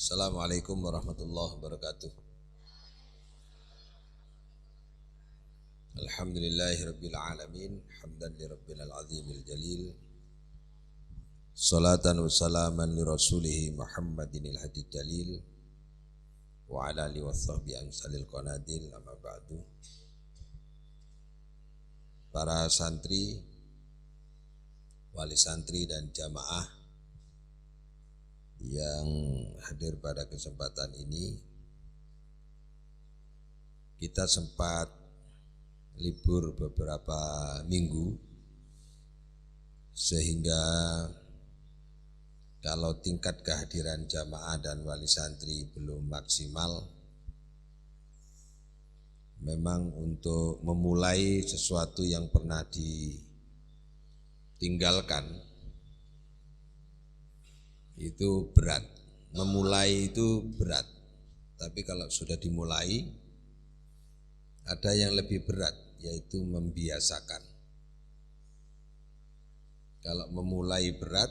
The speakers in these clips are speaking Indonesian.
Assalamualaikum warahmatullahi wabarakatuh. Alhamdulillahirabbil alamin, hamdan lirabbil azimil jalil. Salatan wa salaman li rasulih Muhammadinil hadid jalil wa ala alihi washabbihi amsalil qanadil, amma ba'du. Para santri, wali santri dan jamaah yang hadir pada kesempatan ini, kita sempat libur beberapa minggu, sehingga kalau tingkat kehadiran jamaah dan wali santri belum maksimal, memang untuk memulai sesuatu yang pernah ditinggalkan itu berat. Memulai itu berat, tapi kalau sudah dimulai ada yang lebih berat, yaitu membiasakan. Kalau memulai berat,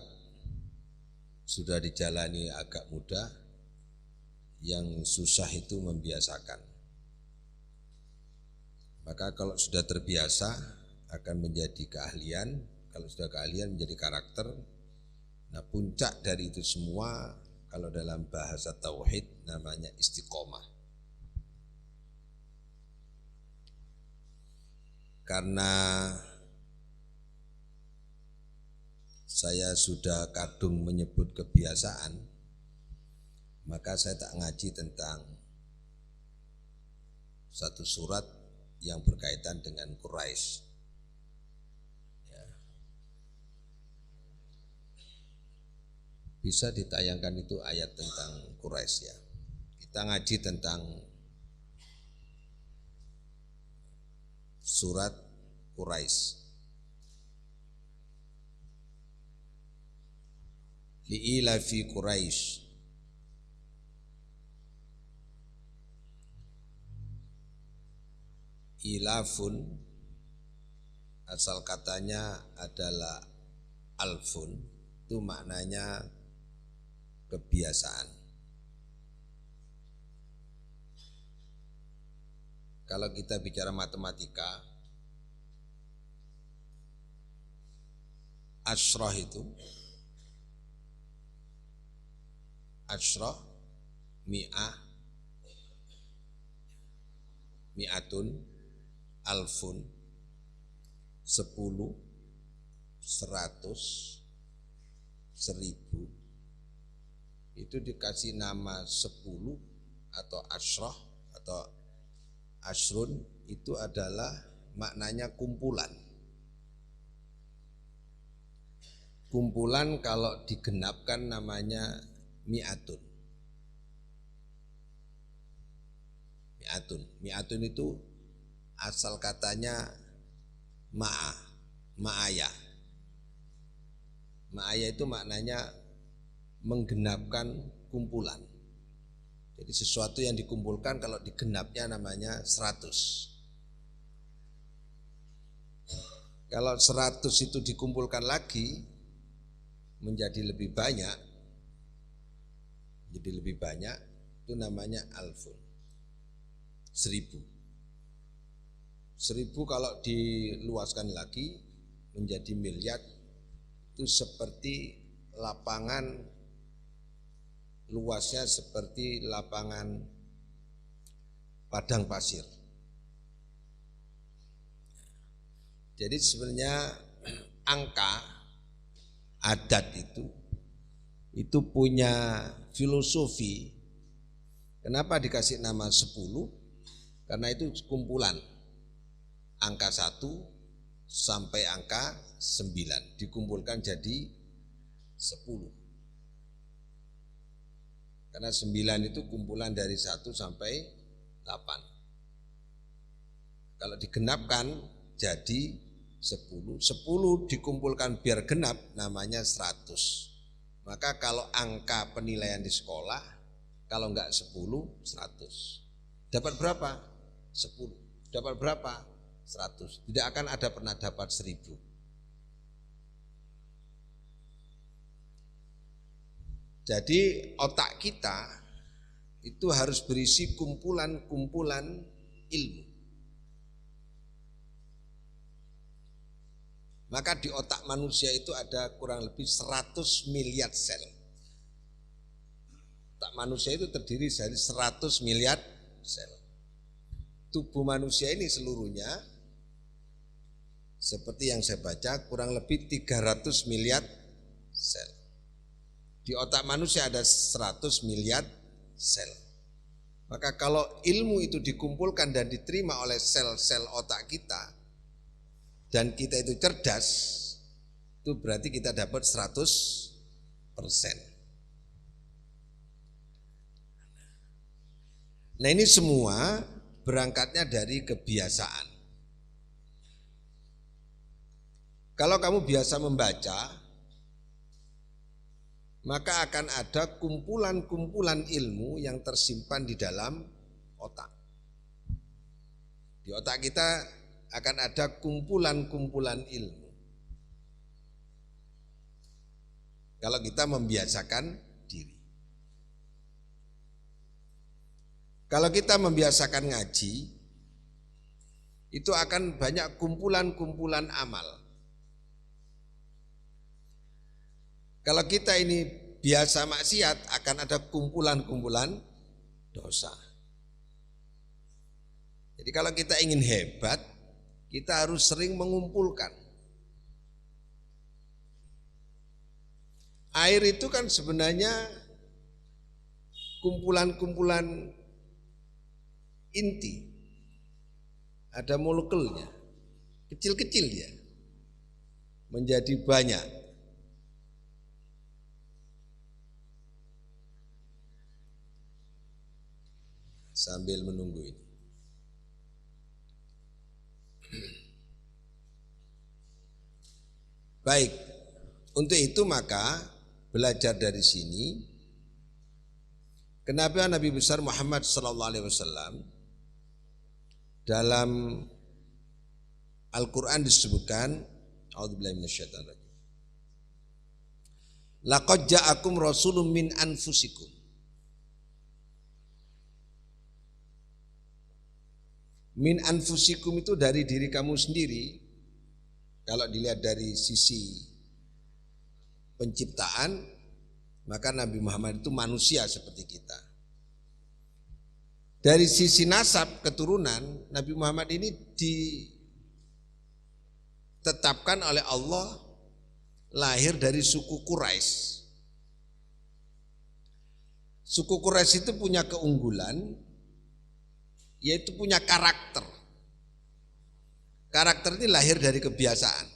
sudah dijalani agak mudah, yang susah itu membiasakan. Maka kalau sudah terbiasa akan menjadi keahlian, kalau sudah keahlian menjadi karakter. Nah, puncak dari itu semua kalau dalam bahasa tauhid namanya istiqomah. Karena saya sudah kadung menyebut kebiasaan, maka saya tak ngaji tentang satu surat yang berkaitan dengan Quraisy. Bisa ditayangkan itu ayat tentang Quraisy ya. Kita ngaji tentang surat Quraisy. Li'ilafi Quraisy. Ilafun asal katanya adalah alfun, itu maknanya kebiasaan. Kalau kita bicara matematika, asyrah itu, asyrah, mi'ah, mi'atun, alfun, 10, 100, 1000, itu dikasih nama 10 atau asyrah atau asrun, itu adalah maknanya kumpulan. Kumpulan kalau digenapkan namanya mi'atun. Mi'atun. Mi'atun itu asal katanya ma'aya. Ma'aya itu maknanya menggenapkan kumpulan. Jadi sesuatu yang dikumpulkan kalau digenapnya namanya 100. Kalau 100 itu dikumpulkan lagi menjadi lebih banyak, itu namanya alfun. 1000. 1000 kalau diluaskan lagi menjadi miliar, itu seperti lapangan, luasnya seperti lapangan padang pasir. Jadi sebenarnya angka adat itu punya filosofi. Kenapa dikasih nama 10? Karena itu kumpulan. Angka 1 sampai angka 9 dikumpulkan jadi 10. Karena 9 itu kumpulan dari 1 sampai 8. Kalau digenapkan jadi 10. 10 dikumpulkan biar genap namanya 100. Maka kalau angka penilaian di sekolah, kalau enggak 10, 100. Dapat berapa? 10. Dapat berapa? 100. Tidak akan ada pernah dapat 1000. Jadi otak kita itu harus berisi kumpulan-kumpulan ilmu. Maka di otak manusia itu ada kurang lebih 100 miliar sel. Otak manusia itu terdiri dari 100 miliar sel. Tubuh manusia ini seluruhnya seperti yang saya baca kurang lebih 300 miliar sel. Di otak manusia ada 100 miliar sel. Maka kalau ilmu itu dikumpulkan dan diterima oleh sel-sel otak kita dan kita itu cerdas, itu berarti kita dapat 100%. Nah, ini semua berangkatnya dari kebiasaan. Kalau kamu biasa membaca, maka akan ada kumpulan-kumpulan ilmu yang tersimpan di dalam otak. Di otak kita akan ada kumpulan-kumpulan ilmu. Kalau kita membiasakan diri. Kalau kita membiasakan ngaji, itu akan banyak kumpulan-kumpulan amal. Kalau kita ini biasa maksiat, akan ada kumpulan-kumpulan dosa. Jadi kalau kita ingin hebat, kita harus sering mengumpulkan. Air itu kan sebenarnya kumpulan-kumpulan inti. Ada molekulnya, kecil-kecil dia, menjadi banyak. Sambil menunggu ini. Baik, untuk itu maka belajar dari sini. Kenapa Nabi besar Muhammad SAW dalam Al-Quran disebutkan, A'udzubillahi minasyaitonir rajim. Laqad ja'akum rasulun min anfusikum. Min anfusikum itu dari diri kamu sendiri. Kalau dilihat dari sisi penciptaan, maka Nabi Muhammad itu manusia seperti kita. Dari sisi nasab keturunan, Nabi Muhammad ini ditetapkan oleh Allah lahir dari suku Quraisy. Suku Quraisy itu punya keunggulan, yaitu punya karakter. Karakter ini lahir dari kebiasaan.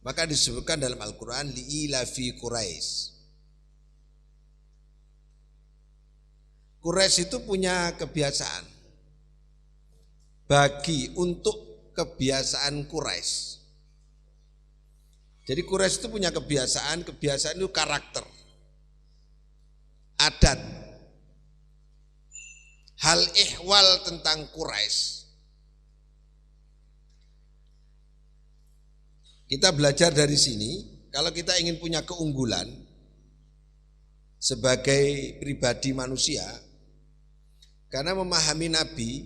Maka disebutkan dalam Al-Quran li'ilafi Quraisy. Quraisy itu punya kebiasaan. Bagi untuk kebiasaan Quraisy. Jadi Quraisy itu punya kebiasaan itu karakter. Adat. Hal ihwal tentang Quraisy. Kita belajar dari sini, kalau kita ingin punya keunggulan sebagai pribadi manusia, karena memahami Nabi,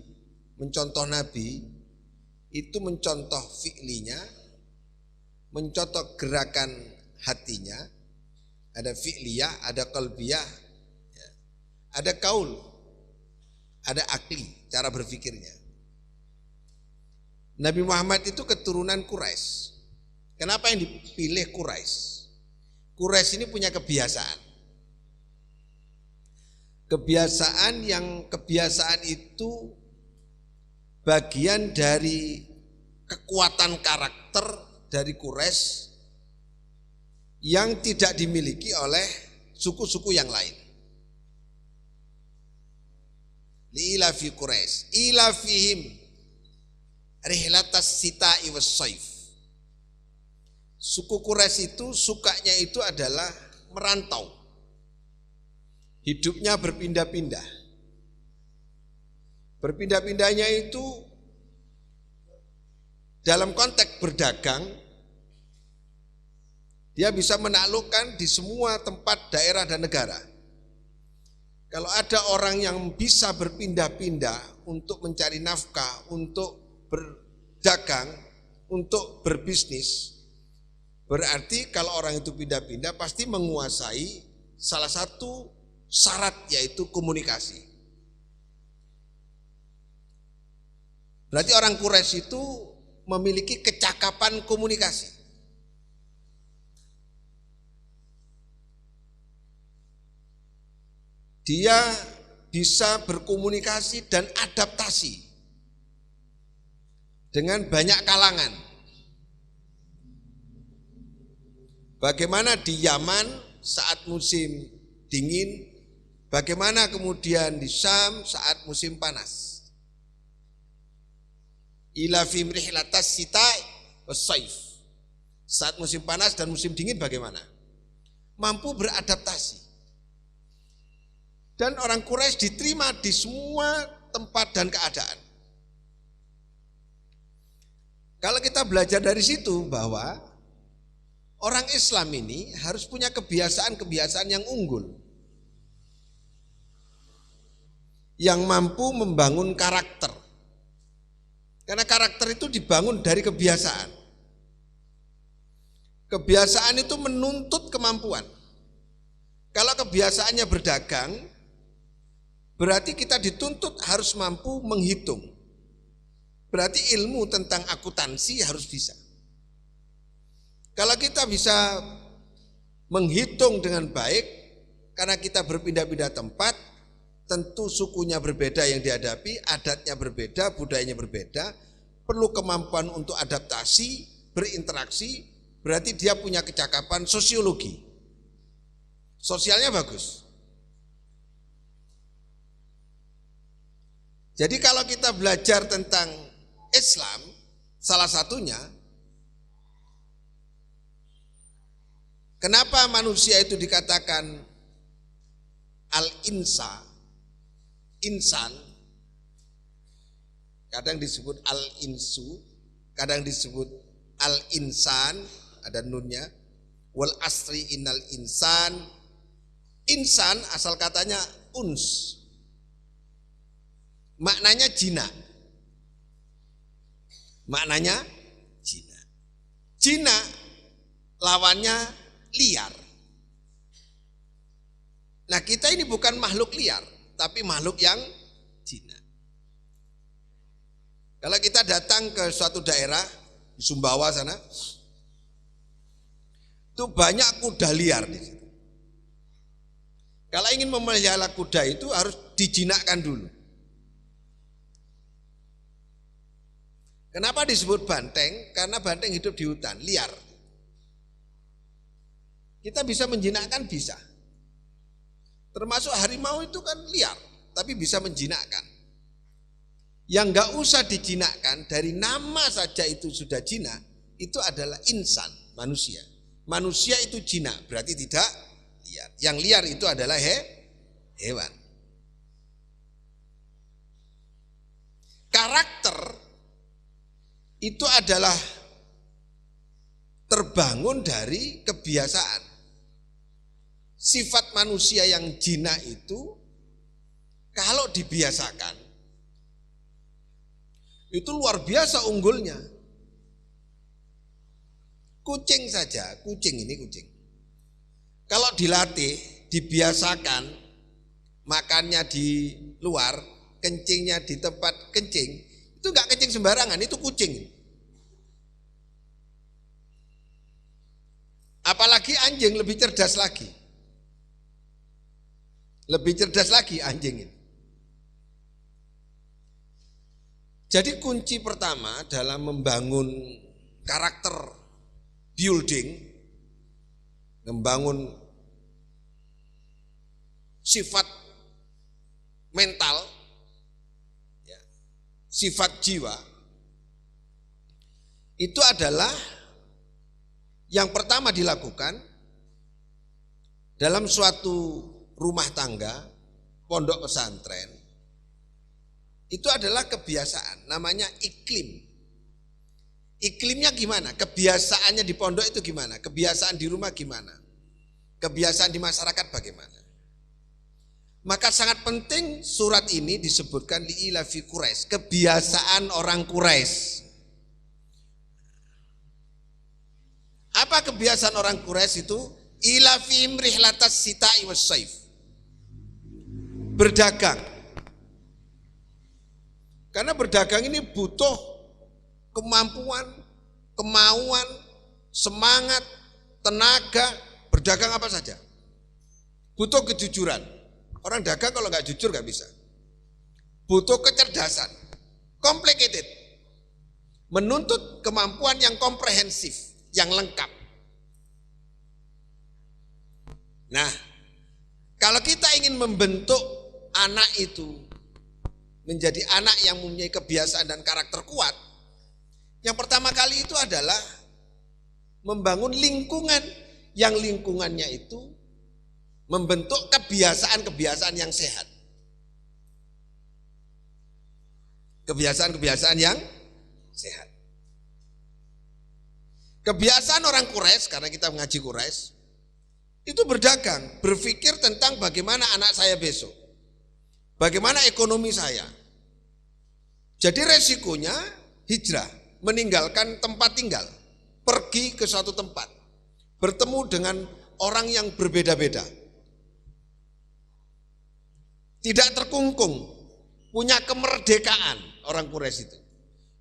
mencontoh Nabi, itu mencontoh fi'linya, mencontoh gerakan hatinya, ada fi'liyah, ada qalbiyah, ada kaul, ada akli, cara berpikirnya. Nabi Muhammad itu keturunan Quraisy. Kenapa yang dipilih Quraisy? Quraisy ini punya kebiasaan. Kebiasaan itu bagian dari kekuatan karakter dari Quraisy yang tidak dimiliki oleh suku-suku yang lain. Li'ilafi Quraisy, ilafihim rihlatas sita'i was saif. Suku Quraisy itu sukanya itu adalah merantau. Hidupnya berpindah-pindah. Berpindah-pindahnya itu dalam konteks berdagang, dia bisa menaklukkan di semua tempat, daerah dan negara. Kalau ada orang yang bisa berpindah-pindah untuk mencari nafkah, untuk berdagang, untuk berbisnis, berarti kalau orang itu pindah-pindah pasti menguasai salah satu syarat, yaitu komunikasi. Berarti orang Quraisy itu memiliki kecakapan komunikasi. Dia bisa berkomunikasi dan adaptasi dengan banyak kalangan. Bagaimana di Yaman saat musim dingin, bagaimana kemudian di Syam saat musim panas. Ila fi rihlatas sita'i was-saif. Saat musim panas dan musim dingin bagaimana? Mampu beradaptasi. Dan orang Quraisy diterima di semua tempat dan keadaan. Kalau kita belajar dari situ bahwa orang Islam ini harus punya kebiasaan-kebiasaan yang unggul. Yang mampu membangun karakter. Karena karakter itu dibangun dari kebiasaan. Kebiasaan itu menuntut kemampuan. Kalau kebiasaannya berdagang, berarti kita dituntut harus mampu menghitung. Berarti ilmu tentang akuntansi harus bisa. Kalau kita bisa menghitung dengan baik, karena kita berpindah-pindah tempat, tentu sukunya berbeda yang dihadapi, adatnya berbeda, budayanya berbeda, perlu kemampuan untuk adaptasi, berinteraksi, berarti dia punya kecakapan sosiologi. Sosialnya bagus. Jadi kalau kita belajar tentang Islam, salah satunya, kenapa manusia itu dikatakan al-insa, insan, kadang disebut al-insu, kadang disebut al-insan, ada nunnya, wal asri innal insan. Insan asal katanya uns, maknanya jinak. Maknanya jinak. Jinak lawannya liar. Nah, kita ini bukan makhluk liar, tapi makhluk yang jinak. Kalau kita datang ke suatu daerah di Sumbawa sana, itu banyak kuda liar di situ. Kalau ingin memelihara kuda itu harus dijinakkan dulu. Kenapa disebut banteng? Karena banteng hidup di hutan, liar. Kita bisa menjinakkan, bisa. Termasuk harimau itu kan liar, tapi bisa menjinakkan. Yang enggak usah dijinakkan, dari nama saja itu sudah jinak, itu adalah insan, manusia. Manusia itu jinak, berarti tidak liar. Yang liar itu adalah hewan. Karakter itu adalah terbangun dari kebiasaan. Sifat manusia yang jinak itu kalau dibiasakan itu luar biasa unggulnya. Kucing saja, kucing ini kucing. Kalau dilatih, dibiasakan makannya di luar, kencingnya di tempat kencing, itu enggak kencing sembarangan, itu kucing. Apalagi anjing lebih cerdas lagi. Lebih cerdas lagi anjing ini. Jadi kunci pertama dalam membangun karakter building, membangun sifat mental, ya, sifat jiwa, itu adalah yang pertama dilakukan dalam suatu rumah tangga, pondok pesantren, itu adalah kebiasaan, namanya iklim. Iklimnya gimana? Kebiasaannya di pondok itu gimana? Kebiasaan di rumah gimana? Kebiasaan di masyarakat bagaimana? Maka sangat penting surat ini disebutkan li'ilafi Quraisy, kebiasaan orang Quraisy. Apa kebiasaan orang Quraisy itu? Ilafihim rihlatas sita'i wassaif. Berdagang. Karena berdagang ini butuh kemampuan, kemauan, semangat, tenaga. Berdagang apa saja. Butuh kejujuran. Orang dagang kalau nggak jujur nggak bisa. Butuh kecerdasan, complicated, menuntut kemampuan yang komprehensif, yang lengkap. Nah, kalau kita ingin membentuk anak itu menjadi anak yang mempunyai kebiasaan dan karakter kuat, yang pertama kali itu adalah membangun lingkungan, yang lingkungannya itu membentuk kebiasaan-kebiasaan yang sehat. Kebiasaan-kebiasaan yang sehat. Kebiasaan orang Quraisy, karena kita mengaji Quraisy, itu berdagang, berpikir tentang bagaimana anak saya besok. Bagaimana ekonomi saya. Jadi resikonya hijrah, meninggalkan tempat tinggal, pergi ke suatu tempat, bertemu dengan orang yang berbeda-beda. Tidak terkungkung, punya kemerdekaan orang Quraisy itu.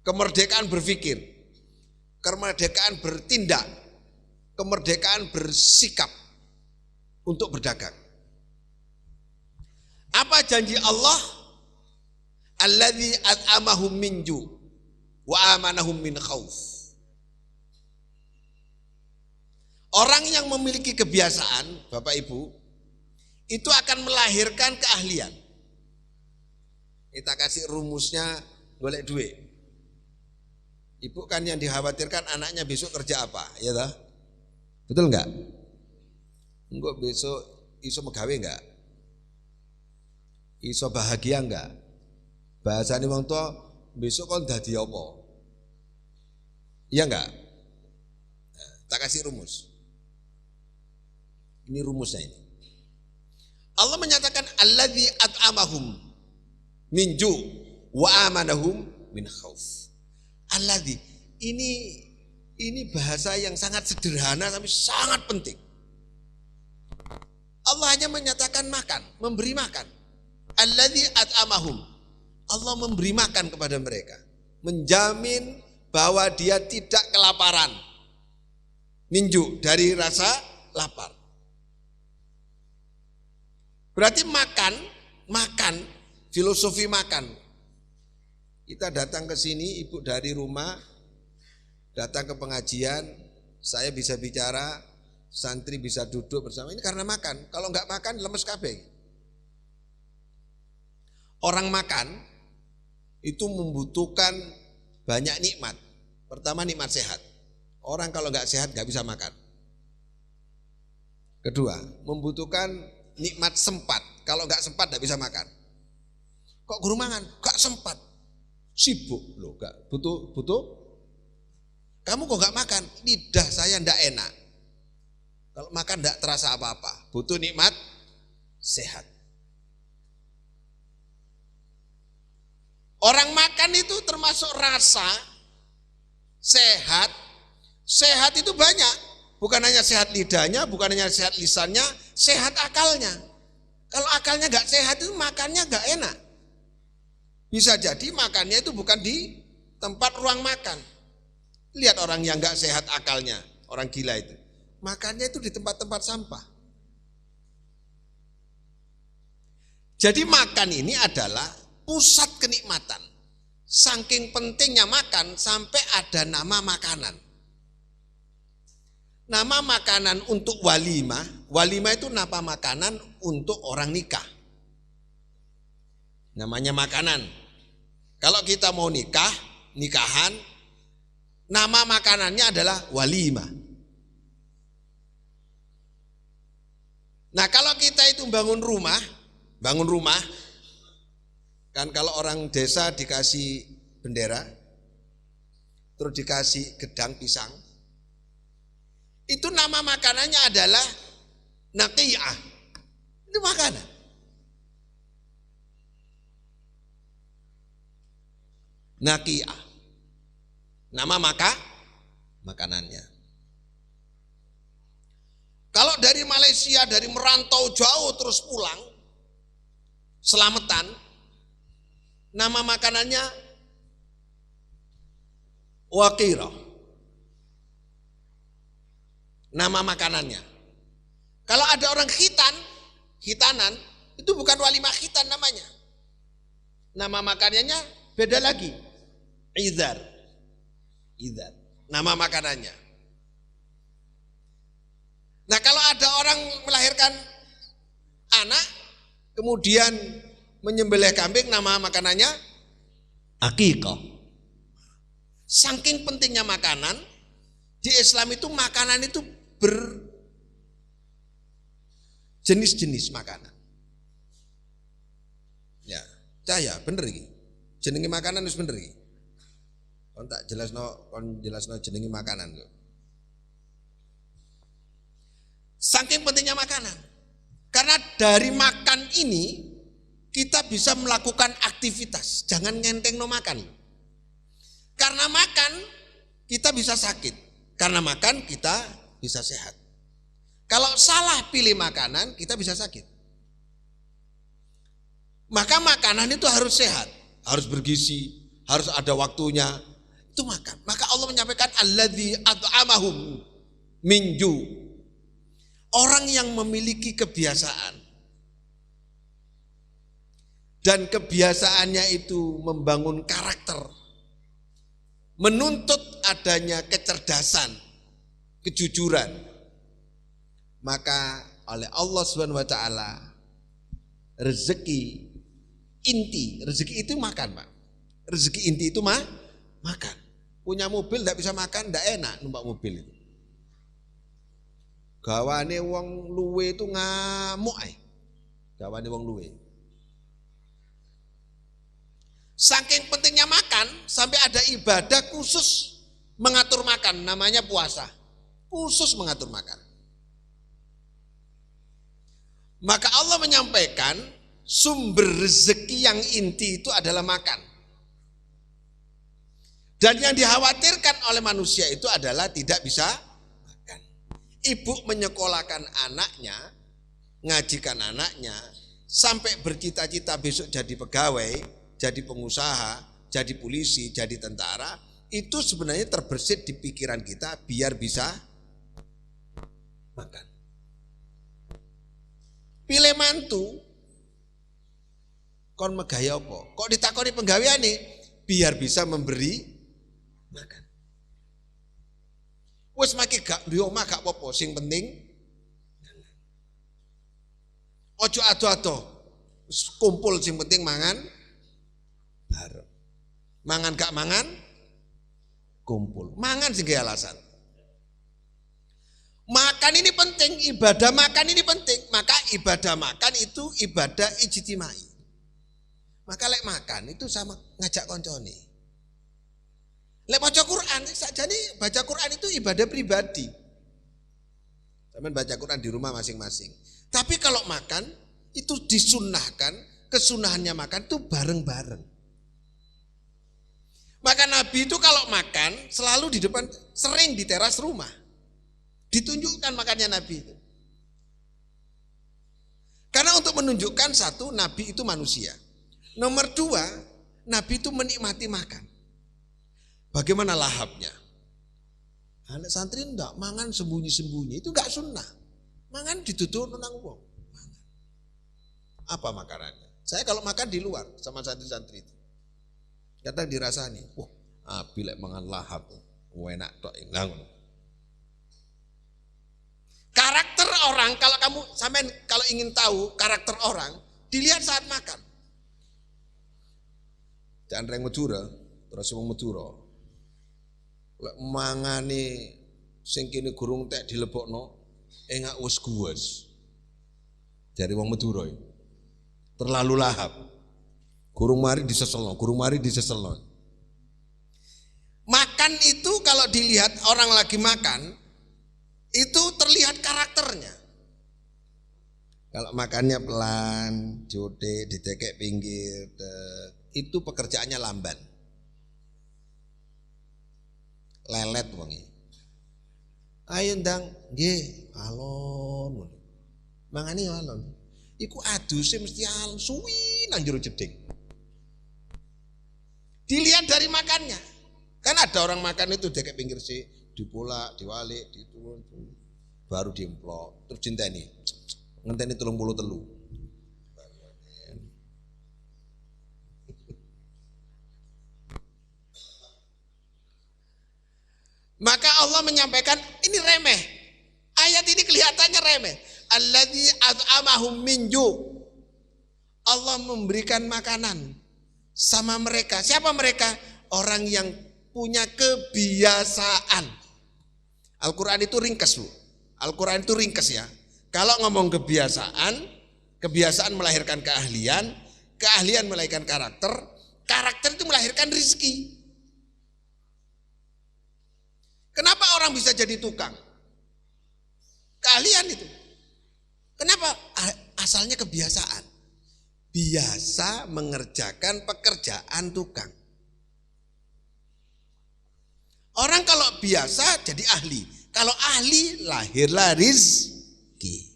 Kemerdekaan berpikir, kemerdekaan bertindak, kemerdekaan bersikap untuk berdagang. Apa janji Allah? Alladzi at'amahum min ju' wa amanahum min khauf. Orang yang memiliki kebiasaan, Bapak Ibu, itu akan melahirkan keahlian. Kita kasih rumusnya golek duit. Ibu kan yang dikhawatirkan anaknya besok kerja apa, ya toh? Betul enggak? Enggak besok iso megawe enggak? Iso bahagia enggak? Bahasane wong tua besok kon dadi apa? Iya enggak? Nah, tak kasih rumus. Ini rumusnya ini. Allah menyatakan alladzi at'amahum min ju' wa amanahum min khauf. Alladzi, ini bahasa yang sangat sederhana tapi sangat penting. Allah hanya menyatakan makan, memberi makan. Alladzi at'amahum. Allah memberi makan kepada mereka, menjamin bahwa dia tidak kelaparan. Minju, dari rasa lapar. Berarti makan, filosofi makan. Kita datang ke sini, ibu dari rumah, datang ke pengajian, saya bisa bicara, santri bisa duduk bersama, ini karena makan. Kalau enggak makan, lemes kabeh. Orang makan, itu membutuhkan banyak nikmat. Pertama nikmat sehat. Orang kalau enggak sehat enggak bisa makan. Kedua, membutuhkan nikmat sempat. Kalau enggak sempat enggak bisa makan. Kok guru mangan? Enggak sempat. Sibuk loh, enggak butuh. Kamu kok enggak makan? Lidah saya enggak enak. Kalau makan enggak terasa apa-apa. Butuh nikmat sehat. Orang makan itu termasuk rasa sehat. Sehat itu banyak. Bukan hanya sehat lidahnya, bukan hanya sehat lisannya, sehat akalnya. Kalau akalnya gak sehat itu makannya gak enak. Bisa jadi makannya itu bukan di tempat ruang makan. Lihat orang yang gak sehat akalnya, orang gila itu. Makannya itu di tempat-tempat sampah. Jadi makan ini adalah pusat kenikmatan. Saking pentingnya makan sampai ada nama makanan. Nama makanan untuk walimah itu nama makanan untuk orang nikah. Namanya makanan. Kalau kita mau nikahan, nama makanannya adalah walimah. Nah kalau kita itu bangun rumah, kan kalau orang desa dikasih bendera, terus dikasih gedang pisang, itu nama makanannya adalah naqiyah. Itu makanan. Naqi'ah. Nama makanannya. Kalau dari Malaysia, dari merantau jauh terus pulang, selamatan, nama makanannya Waqirah. Nama makanannya. Kalau ada orang khitanan, itu bukan walimah khitan namanya. Nama makanannya beda lagi. Idhar. Nama makanannya. Nah, kalau ada orang melahirkan anak, kemudian menyembelih kambing, nama makanannya akikah. Saking pentingnya makanan, di Islam itu makanan itu berjenis-jenis makanan. Ya, cahaya bener iki. Jenenge makanan wis bener iki. Kon tak jelasno jenenge makanan kok. Saking pentingnya makanan. Karena dari makan ini kita bisa melakukan aktivitas. Jangan ngentengno makan. Karena makan kita bisa sakit. Karena makan kita bisa sehat. Kalau salah pilih makanan kita bisa sakit. Maka makanan itu harus sehat, harus bergizi, harus ada waktunya. Itu makan. Maka Allah menyampaikan alladzi at'amahum min ju'. Orang yang memiliki kebiasaan dan kebiasaannya itu membangun karakter, menuntut adanya kecerdasan, kejujuran, maka oleh Allah Subhanahu wa taala rezeki inti, rezeki itu makan, Pak. Rezeki inti itu makan. Punya mobil tidak bisa makan, tidak enak numpak mobil itu. Gawane wong luwe itu ngamuk ae. Gawane wong luwe. Saking pentingnya makan sampai ada ibadah khusus mengatur makan, namanya puasa. Khusus mengatur makan. Maka Allah menyampaikan sumber rezeki yang inti itu adalah makan. Dan yang dikhawatirkan oleh manusia itu adalah tidak bisa makan. Ibu menyekolahkan anaknya, ngajikan anaknya, sampai bercita-cita besok jadi pegawai, jadi pengusaha, jadi polisi, jadi tentara, itu sebenarnya terbersit di pikiran kita biar bisa makan. Pilih mantu, kon megaya apa? Kok ditakoni penggaweane? Biar bisa memberi makan. Wes maki gak duwe omah gak apa-apa, sing penting ojo ado-ado. Kumpul sing penting mangan bareng. Mangan gak mangan kumpul. Mangan sing alasan. Makan ini penting, ibadah makan ini penting. Maka ibadah makan itu ibadah ijtimai. Maka lek makan itu sama ngajak koncone. Lek baca Quran, sajane baca Quran itu ibadah pribadi. Sampeyan baca Quran di rumah masing-masing. Tapi kalau makan itu disunnahkan, kesunahannya makan itu bareng-bareng. Maka Nabi itu kalau makan selalu di depan, sering di teras rumah. Ditunjukkan makannya Nabi itu. Karena untuk menunjukkan satu, Nabi itu manusia. Nomor dua, Nabi itu menikmati makan. Bagaimana lahapnya? Anak santri enggak mangan sembunyi-sembunyi, itu enggak sunnah. Mangan ditutur nang wong. Apa makanannya? Saya kalau makan di luar sama santri-santri itu. Kadang dirasani, wah, abi lek mangan lahap, enak tok ngono. Karakter orang, kalau kamu sampean kalau ingin tahu karakter orang, dilihat saat makan. Jangan reng Madura, terus wong Madura. Lek mangane sing kene gurung tek dilebokno, engak wis guwes. Jare wong Madura iki. Terlalu lahap. Gurung mari diseselno, gurung mari diseselno. Makan itu kalau dilihat orang lagi makan, itu terlihat karakternya. Kalau makannya pelan, jode, ditekek pinggir, itu pekerjaannya lamban. lelet wonge. Ayo ndang, nggih, alon. Mangane alon. Iku aduse mesti alon suwi nang jero jeding. Dilihat dari makannya. Kan ada orang makan itu dekek pinggir sih, dipolak, diwalik, diturun, baru diemplok, terus dinteni. Ngenteni 33. Maka Allah menyampaikan ini remeh. Ayat ini kelihatannya remeh. Alladzi at'amahum min ju'. Allah memberikan makanan sama mereka. Siapa mereka? Orang yang punya kebiasaan. Al-Quran itu ringkas, Bu. Al-Quran itu ringkas ya. Kalau ngomong kebiasaan, kebiasaan melahirkan keahlian, keahlian melahirkan karakter, karakter itu melahirkan rezeki. Kenapa orang bisa jadi tukang? Keahlian itu. Kenapa? Asalnya kebiasaan. Biasa mengerjakan pekerjaan tukang. Orang kalau biasa jadi ahli. Kalau ahli lahirlah rizki.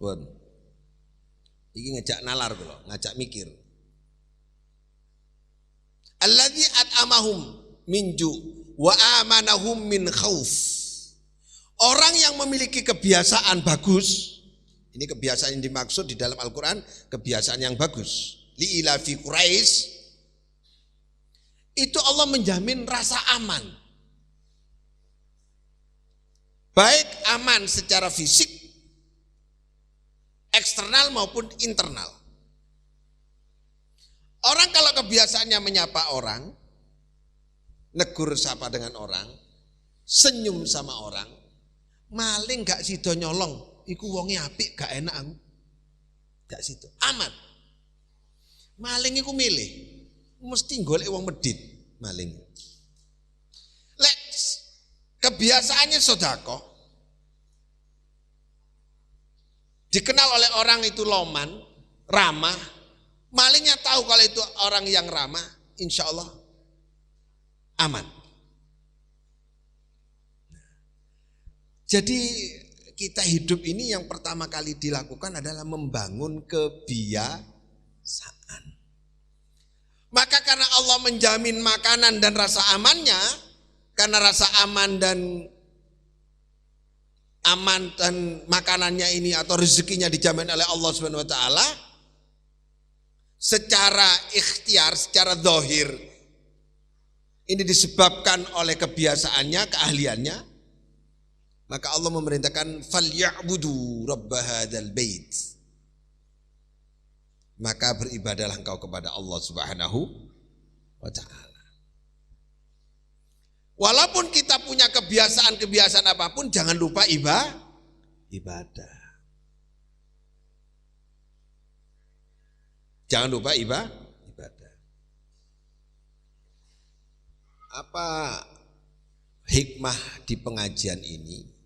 Pun. Ini ngajak nalar loh, ngajak mikir. Alladzi at'amahum min ju' wa amanahum min khauf. Orang yang memiliki kebiasaan bagus, ini kebiasaan yang dimaksud di dalam Al-Quran, kebiasaan yang bagus. Li'ila fi Quraisy, itu Allah menjamin rasa aman. Baik aman secara fisik, eksternal maupun internal. Orang kalau kebiasaannya menyapa orang, negur sapa dengan orang, senyum sama orang, maling gak sido nyolong, iku wonge apik gak enak aku. Gak sido, aman. Maling iku milih, mesti golek wong medit maling. Lek kebiasaannya sedekah, dikenal oleh orang itu loman, ramah, malingnya tahu kalau itu orang yang ramah, insya Allah aman. Jadi kita hidup ini yang pertama kali dilakukan adalah membangun kebiasaan. Maka karena Allah menjamin makanan dan rasa amannya, karena rasa aman dan makanannya ini atau rezekinya dijamin oleh Allah Subhanahu wa taala, secara ikhtiar, secara zahir ini disebabkan oleh kebiasaannya, keahliannya, maka Allah memerintahkan falyabudu rabb hadzal bait. Maka beribadahlah engkau kepada Allah Subhanahu wa taala. Walaupun kita punya kebiasaan-kebiasaan apapun, jangan lupa ibadah. Jangan lupa ibadah. Apa hikmah di pengajian ini?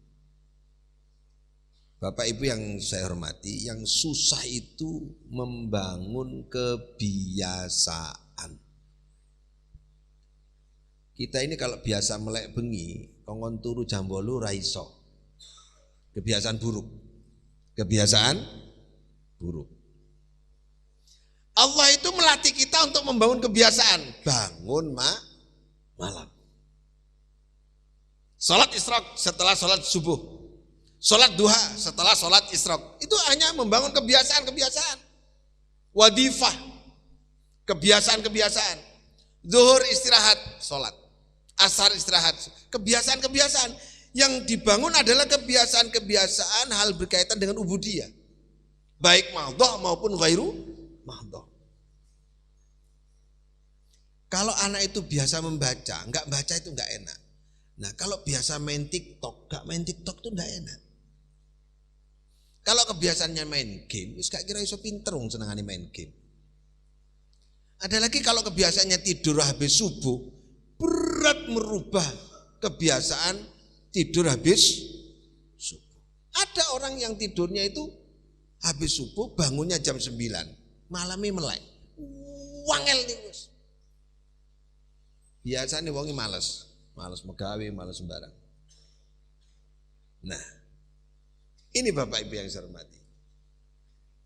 Bapak Ibu yang saya hormati, yang susah itu membangun kebiasaan. Kita ini kalau biasa melek bengi, kongon turu jam 8 ra iso. Kebiasaan buruk. Kebiasaan buruk. Allah itu melatih kita untuk membangun kebiasaan. Bangun malam. Salat isyraq setelah salat subuh. Salat duha setelah salat isyraq. Itu hanya membangun kebiasaan-kebiasaan. Wadifah. Kebiasaan-kebiasaan. Zuhur istirahat, salat. Asar istirahat. Kebiasaan-kebiasaan. Yang dibangun adalah kebiasaan-kebiasaan hal berkaitan dengan ubudiyah. Baik mahdhah maupun ghairu mahdhah. Kalau anak itu biasa membaca, enggak baca itu enggak enak. Nah kalau biasa main TikTok, enggak main TikTok itu enggak enak. Kalau kebiasaannya main game, wis gak kira iso pinter wong senengane main game. Ada lagi kalau kebiasaannya tidur habis subuh, berat merubah kebiasaan tidur habis subuh. Ada orang yang tidurnya itu habis subuh, bangunnya jam 9, malamnya melek. Wangel nih Mas. Biasanya wongi males megawe, males sembarang. Nah, ini Bapak Ibu yang saya hormati.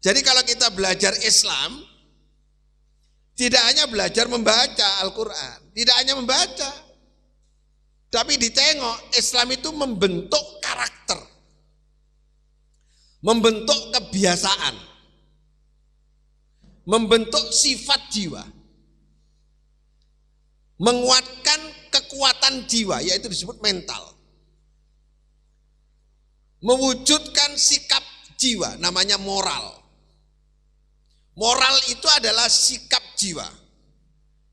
Jadi kalau kita belajar Islam, tidak hanya belajar membaca Al-Quran, tidak hanya membaca, tapi ditengok Islam itu membentuk karakter, membentuk kebiasaan, membentuk sifat jiwa, menguatkan kekuatan jiwa, yaitu disebut mental, mewujudkan sikap jiwa, namanya moral. Moral itu adalah sikap jiwa.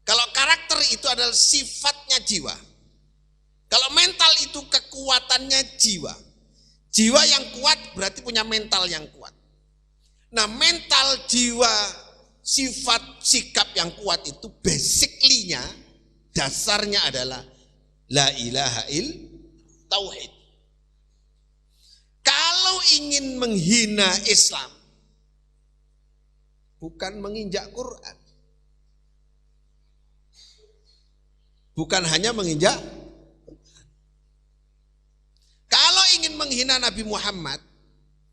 Kalau karakter itu adalah sifatnya jiwa. Kalau mental itu kekuatannya jiwa. Jiwa yang kuat berarti punya mental yang kuat. Nah, mental, jiwa, sifat, sikap yang kuat itu basically-nya, dasarnya adalah la ilaha tauhid. Kalau ingin menghina Islam, bukan menginjak Quran. Bukan hanya menginjak. Kalau ingin menghina Nabi Muhammad,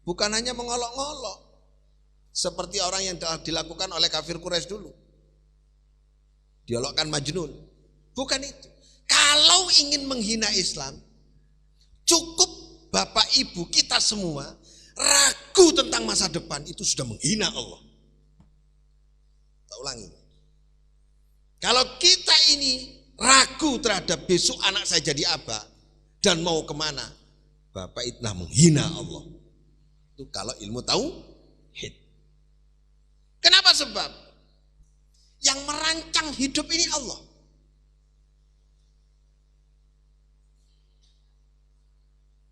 bukan hanya mengolok-ngolok. Seperti orang yang telah dilakukan oleh kafir Quraisy dulu. Diolokkan Majnun. Bukan itu. Kalau ingin menghina Islam, cukup Bapak Ibu kita semua ragu tentang masa depan, itu sudah menghina Allah. Tak ulangi. Kalau kita ini ragu terhadap besok anak saya jadi apa dan mau kemana, Bapak itu menghina Allah. Itu kalau ilmu tauhid. Kenapa? Sebab yang merancang hidup ini Allah.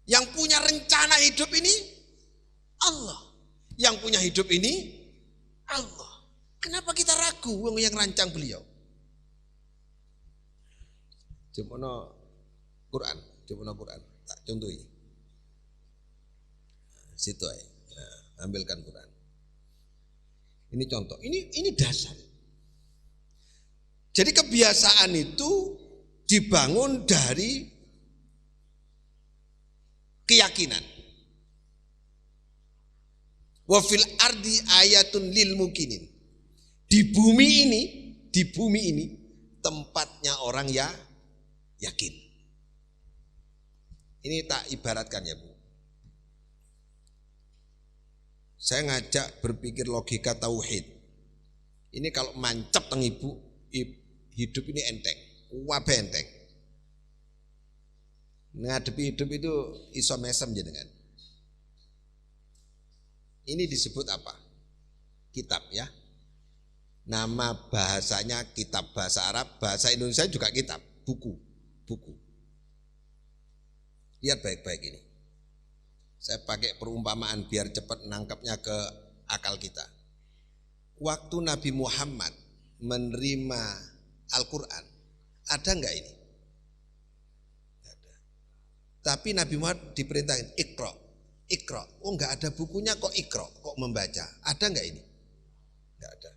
Yang punya rencana hidup ini Allah. Yang punya hidup ini Allah. Kenapa kita ragu wong yang rancang beliau? Coba Quran, tak contohi. Situ aja. Nah, ambilkan Quran. Ini contoh, ini dasar. Jadi kebiasaan itu dibangun dari keyakinan. Wa fil ardi ayatun lil mukinin. Di bumi ini tempatnya orang ya yakin. Ini tak ibaratkan ya Bu. Saya ngajak berpikir logika tauhid. Ini kalau mancap teng Ibu, hidup ini enteng, wabah enteng. Ngadepi hidup itu iso mesem jenengan. Ini disebut apa? Kitab ya. Nama bahasanya kitab, bahasa Arab, bahasa Indonesia juga kitab, buku. Lihat baik-baik ini. Saya pakai perumpamaan biar cepat nangkapnya ke akal kita. Waktu Nabi Muhammad menerima Al-Quran, ada enggak ini? Ada. Tapi Nabi Muhammad diperintahkan Iqra. Oh enggak ada bukunya kok Iqra, kok membaca. Ada enggak ini? Enggak ada.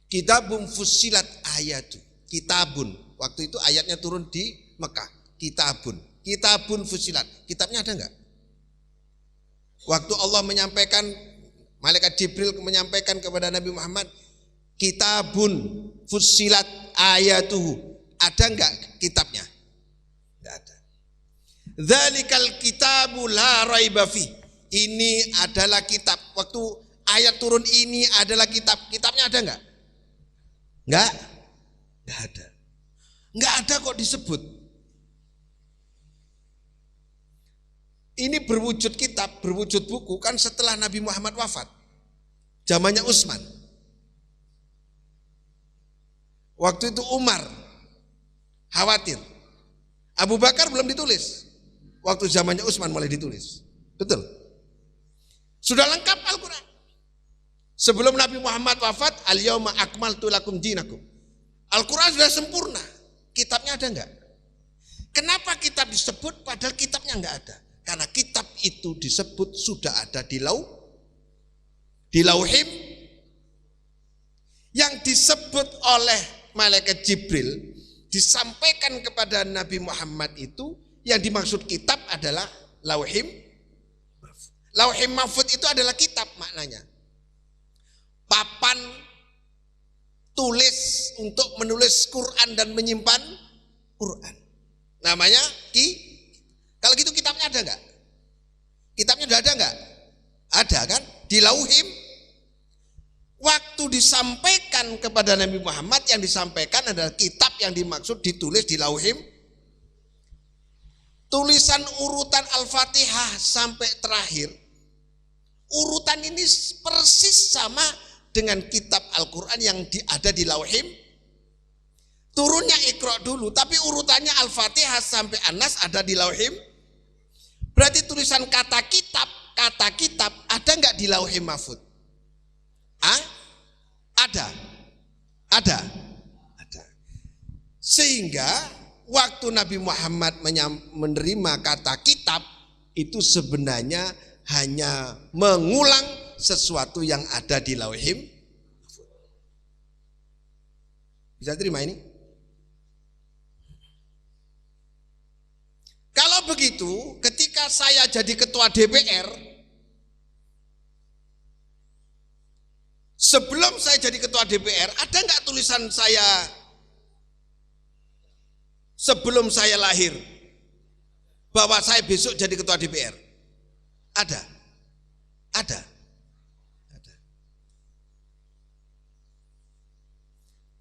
Kitabun fussilat ayatu. Kitabun. Waktu itu ayatnya turun di Mekah. Kitabun fussilat. Kitabnya ada enggak? Waktu Allah menyampaikan, malaikat Jibril menyampaikan kepada Nabi Muhammad, kitabun fussilat ayatuhu. Ada enggak kitabnya? Enggak ada. Dzalikal kitabu la raiba fi. Ini adalah kitab. Waktu ayat turun ini adalah kitab. Kitabnya ada enggak? Enggak ada. Enggak ada kok disebut. Ini berwujud kitab, berwujud buku kan setelah Nabi Muhammad wafat. Zamannya Utsman. Waktu itu Umar khawatir. Abu Bakar belum ditulis. Waktu zamannya Utsman mulai ditulis. Betul. Sudah lengkap Al-Quran. Sebelum Nabi Muhammad wafat, al-yauma akmaltu lakum dinakum. Al-Quran sudah sempurna. Kitabnya ada enggak? Kenapa kitab disebut padahal kitabnya enggak ada? Karena kitab itu disebut sudah ada di lauhim yang disebut oleh malaikat Jibril disampaikan kepada Nabi Muhammad itu, yang dimaksud kitab adalah lauhim mahfud. Lauhim mahfud itu adalah kitab maknanya. Papan tulis untuk menulis Quran dan menyimpan Quran. Namanya Kalau gitu kitabnya ada enggak? Kitabnya udah ada enggak? Ada kan? Di lauhim. Waktu disampaikan kepada Nabi Muhammad, yang disampaikan adalah kitab yang dimaksud ditulis di lauhim. Tulisan urutan Al-Fatihah sampai terakhir. Urutan ini persis sama dengan kitab Al-Quran yang ada di lauhim. Turunnya Iqra dulu, tapi urutannya Al-Fatihah sampai An-Nas ada di lauhim. Berarti tulisan kata kitab ada enggak di lauhim mahfud? Ada. Sehingga waktu Nabi Muhammad menerima kata kitab itu sebenarnya hanya mengulang sesuatu yang ada di lauhim. Bisa terima ini? Kalau begitu, ketika saya jadi ketua DPR, sebelum saya jadi ketua DPR, ada enggak tulisan saya sebelum saya lahir bahwa saya besok jadi ketua DPR? Ada.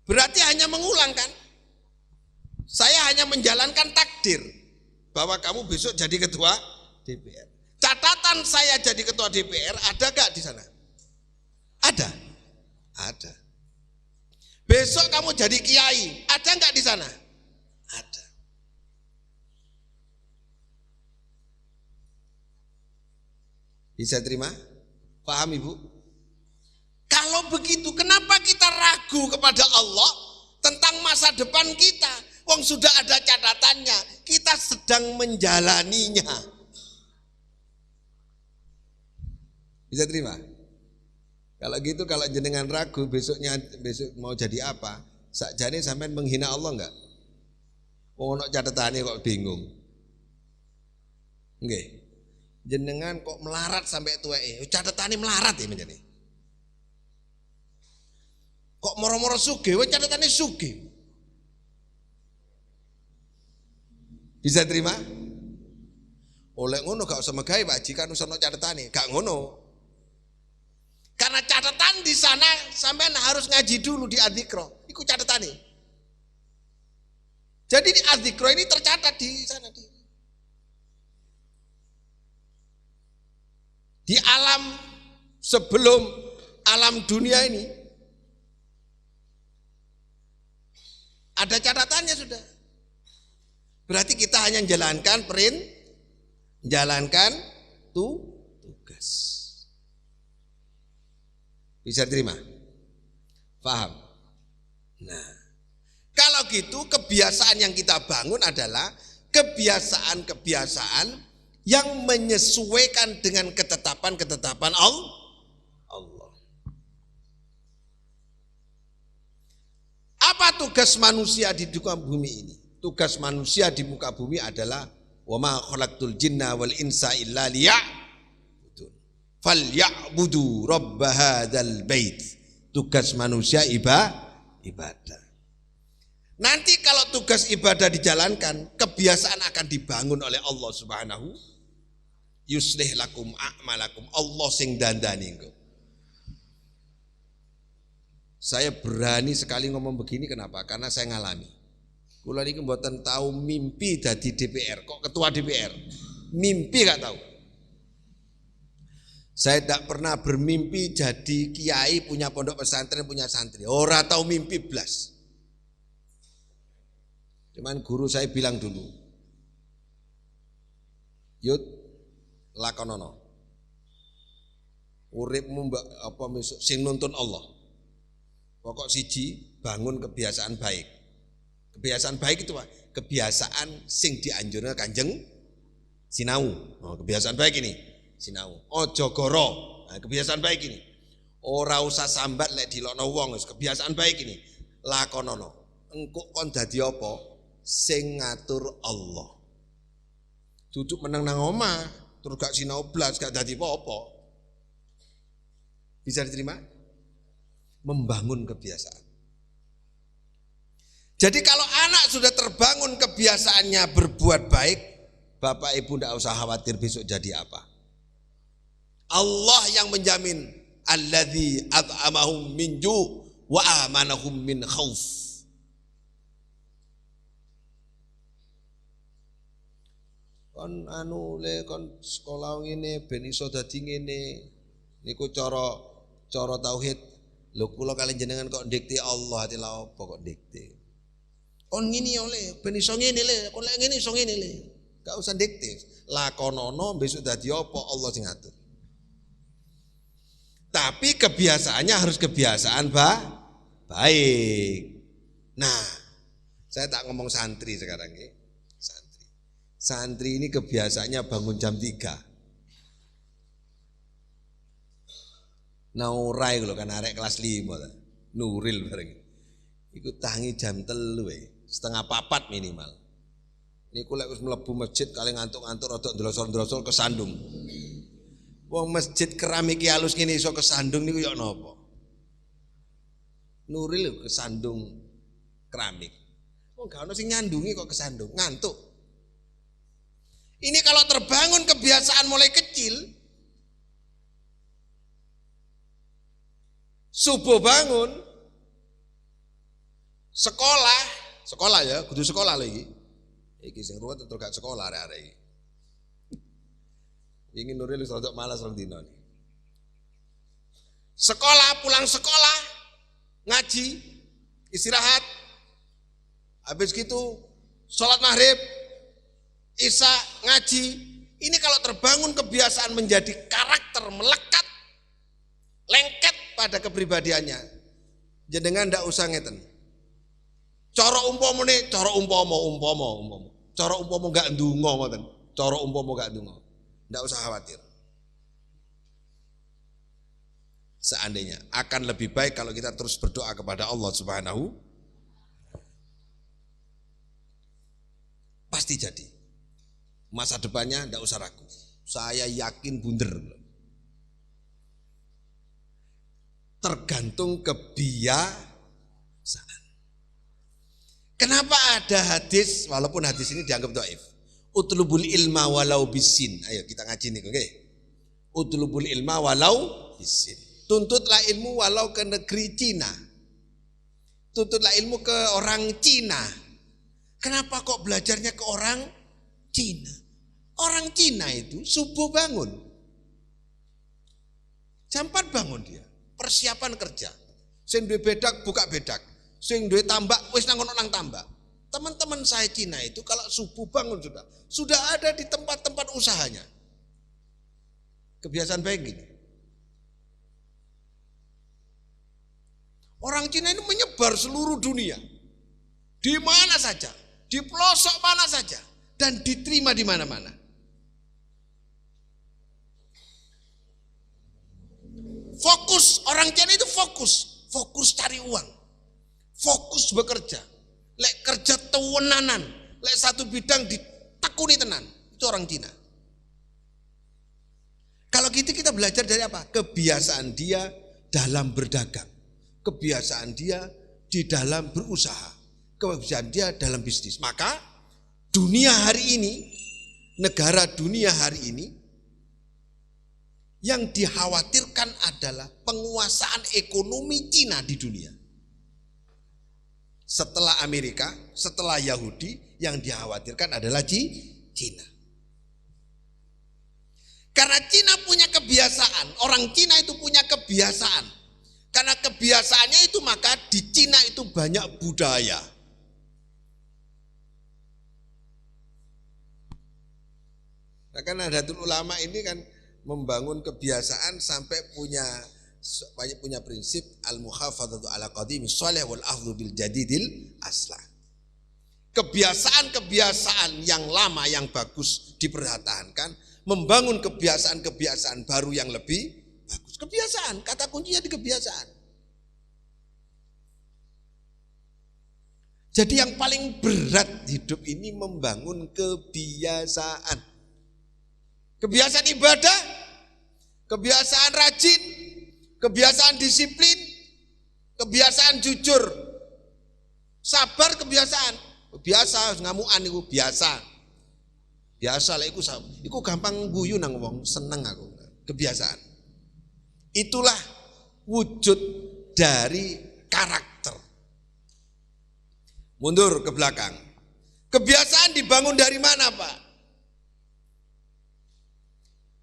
Berarti hanya mengulang kan? Saya hanya menjalankan takdir bahwa kamu besok jadi ketua DPR. Catatan saya jadi ketua DPR ada gak di sana? Ada. Besok kamu jadi kiai, ada gak di sana? Ada. Bisa terima? Paham Ibu? Kalau begitu, kenapa kita ragu kepada Allah tentang masa depan kita? Wong sudah ada catatannya, kita sedang menjalaninya. Bisa terima? Kalau gitu, kalau jenengan ragu besok mau jadi apa, sakjane sampean menghina Allah enggak? Ono catatannya kok bingung. Nggih. Jenengan kok melarat sampai tuweke, catatannya melarat ya menjadi. Kok moro-moro sugih, catatannya sugih. Bisa terima? Oleh ngono gak usah megawe Pak Haji kan usah ono catatane, gak ngono. Karena catatan di sana sampean harus ngaji dulu di Adzikra. Iku catatane. Jadi di Adzikra ini tercatat di sana di alam sebelum alam dunia ini ada catatannya sudah. Berarti kita hanya menjalankan tugas. Bisa terima? Paham? Nah, kalau gitu kebiasaan yang kita bangun adalah kebiasaan-kebiasaan yang menyesuaikan dengan ketetapan-ketetapan Allah. Apa tugas manusia di muka bumi ini? Tugas manusia di muka bumi adalah wa ma khalaqtul jinna wal insa illa liya'budun. Falyabudu rabb hadzal bait. Tugas manusia ibadah. Nanti kalau tugas ibadah dijalankan, kebiasaan akan dibangun oleh Allah Subhanahu. Yuslih lakum a'malakum. Allah sing dandani engko. Saya berani sekali ngomong begini kenapa? Karena saya ngalami. Kula niki mboten tahu mimpi dadi DPR, kok ketua DPR. Mimpi gak tahu. Saya tidak pernah bermimpi jadi kiai, punya pondok pesantren, punya santri. Ora tahu mimpi blas. Cuman guru saya bilang dulu, Yud, lakonono. Uripmu mbak apa mesuk sing nuntun Allah. Pokok siji, bangun kebiasaan baik. Kebiasaan baik itu Pak, kebiasaan sing dianjurna Kanjeng sinau. Oh, kebiasaan baik ini, sinau. Ojo goro. Nah, kebiasaan baik ini. Ora usah sambat lek dilokno wong, kebiasaan baik ini. Lakonono. Engko kon dadi apa? Sing ngatur Allah. Duduk menang nang omah, terus gak sinau blas, gak dadi apa-apa. Bisa diterima? Membangun kebiasaan. Jadi kalau anak sudah terbangun kebiasaannya berbuat baik, Bapak Ibu tidak usah khawatir besok jadi apa. Allah yang menjamin, alladzi at'amahum min ju' wa amanahum min khauf. Kon kon sekolah ngene ben iso dadi ngene. Niku cara tauhid. Lho kula kali jenengan kok ndikte Allah ati lha apa kok ndikte. Kon ngene oleh ben iso ngene le, kon lek ngene iso ngene le. Gak usah ndikte. Lakonono besok dadi apa Allah sing ngatur. Tapi kebiasaannya harus kebiasaan baik. Nah, saya tak ngomong santri sekarang ya. Santri ini kebiasaannya bangun jam 3. Naurai lho kan arek kelas 5. Nuril bareng. Iku tangi jam 3 setengah 4 minimal. Niku lek wis mlebu masjid kali ngantuk-ngantuk rada ndrosol-ndrosol kesandung. Wong masjid keramik halus ngene iso kesandung niku ya napa? Nuril kesandung keramik. Wong gak ono sing nyandungi kok kesandung, ngantuk. Ini kalau terbangun kebiasaan mulai kecil, subuh bangun, sekolah ya, kudu sekolah lagi. Iki sing ruwet terus gak sekolah arek-arek iki. Ingin Nuril rodok malas rong dino nih. Sekolah, pulang sekolah, ngaji, istirahat. Habis gitu sholat maghrib, isya, ngaji. Ini kalau terbangun kebiasaan menjadi karakter melekat, lengket pada kepribadiannya. Jenengan ndak usah ngeten. Cara umpama. Cara umpama gak ndonga ngoten. Cara umpama gak ndonga. Tidak usah khawatir. Seandainya akan lebih baik kalau kita terus berdoa kepada Allah Subhanahu. Pasti jadi. Masa depannya tidak usah ragu. Saya yakin bunder. Tergantung kebiasaan. Kenapa ada hadis, walaupun hadis ini dianggap dhaif. Utlubul ilma walau bisin. Ayo kita ngaji nih, oke? Utlubul ilma walau bisin. Tuntutlah ilmu walau ke negeri Cina. Tuntutlah ilmu ke orang Cina. Kenapa kok belajarnya ke orang Cina? Orang Cina itu subuh bangun. Jam 4 bangun dia. Persiapan kerja. Sing duwe bedak buka bedak. Sing duwe tambak wis nang nang tambak. Teman-teman saya Cina itu kalau subuh bangun sudah ada di tempat-tempat usahanya. Kebiasaan baik gini. Orang Cina ini menyebar seluruh dunia. Di mana saja, di pelosok mana saja, dan diterima di mana-mana. Fokus, orang Cina itu fokus cari uang, fokus bekerja. Lek kerja tewenanan, lek satu bidang ditekuni tenan, itu orang Cina. Kalau gitu kita belajar dari apa? Kebiasaan dia dalam berdagang, kebiasaan dia di dalam berusaha, kebiasaan dia dalam bisnis. Maka dunia hari ini, negara dunia hari ini, yang dikhawatirkan adalah penguasaan ekonomi Cina di dunia. Setelah Amerika, setelah Yahudi, yang dikhawatirkan adalah Cina. Karena Cina punya kebiasaan, orang Cina itu punya kebiasaan. Karena kebiasaannya itu maka di Cina itu banyak budaya. Nah, kan Nahdlatul Ulama ini kan membangun kebiasaan sampai punya prinsip al-muhafadzatu ala qadimi shalih wal akhdhu bil jadidil aslah. Kebiasaan-kebiasaan yang lama yang bagus dipertahankan, membangun kebiasaan-kebiasaan baru yang lebih bagus. Kebiasaan, kata kuncinya di kebiasaan. Jadi yang paling berat hidup ini membangun kebiasaan. Kebiasaan ibadah, kebiasaan rajin, kebiasaan disiplin, kebiasaan jujur, sabar kebiasaan. Biasa ngamukan itu biasa. Biasa lah iku gampang guyu nang wong, seneng aku. Kebiasaan. Itulah wujud dari karakter. Mundur ke belakang. Kebiasaan dibangun dari mana, Pak?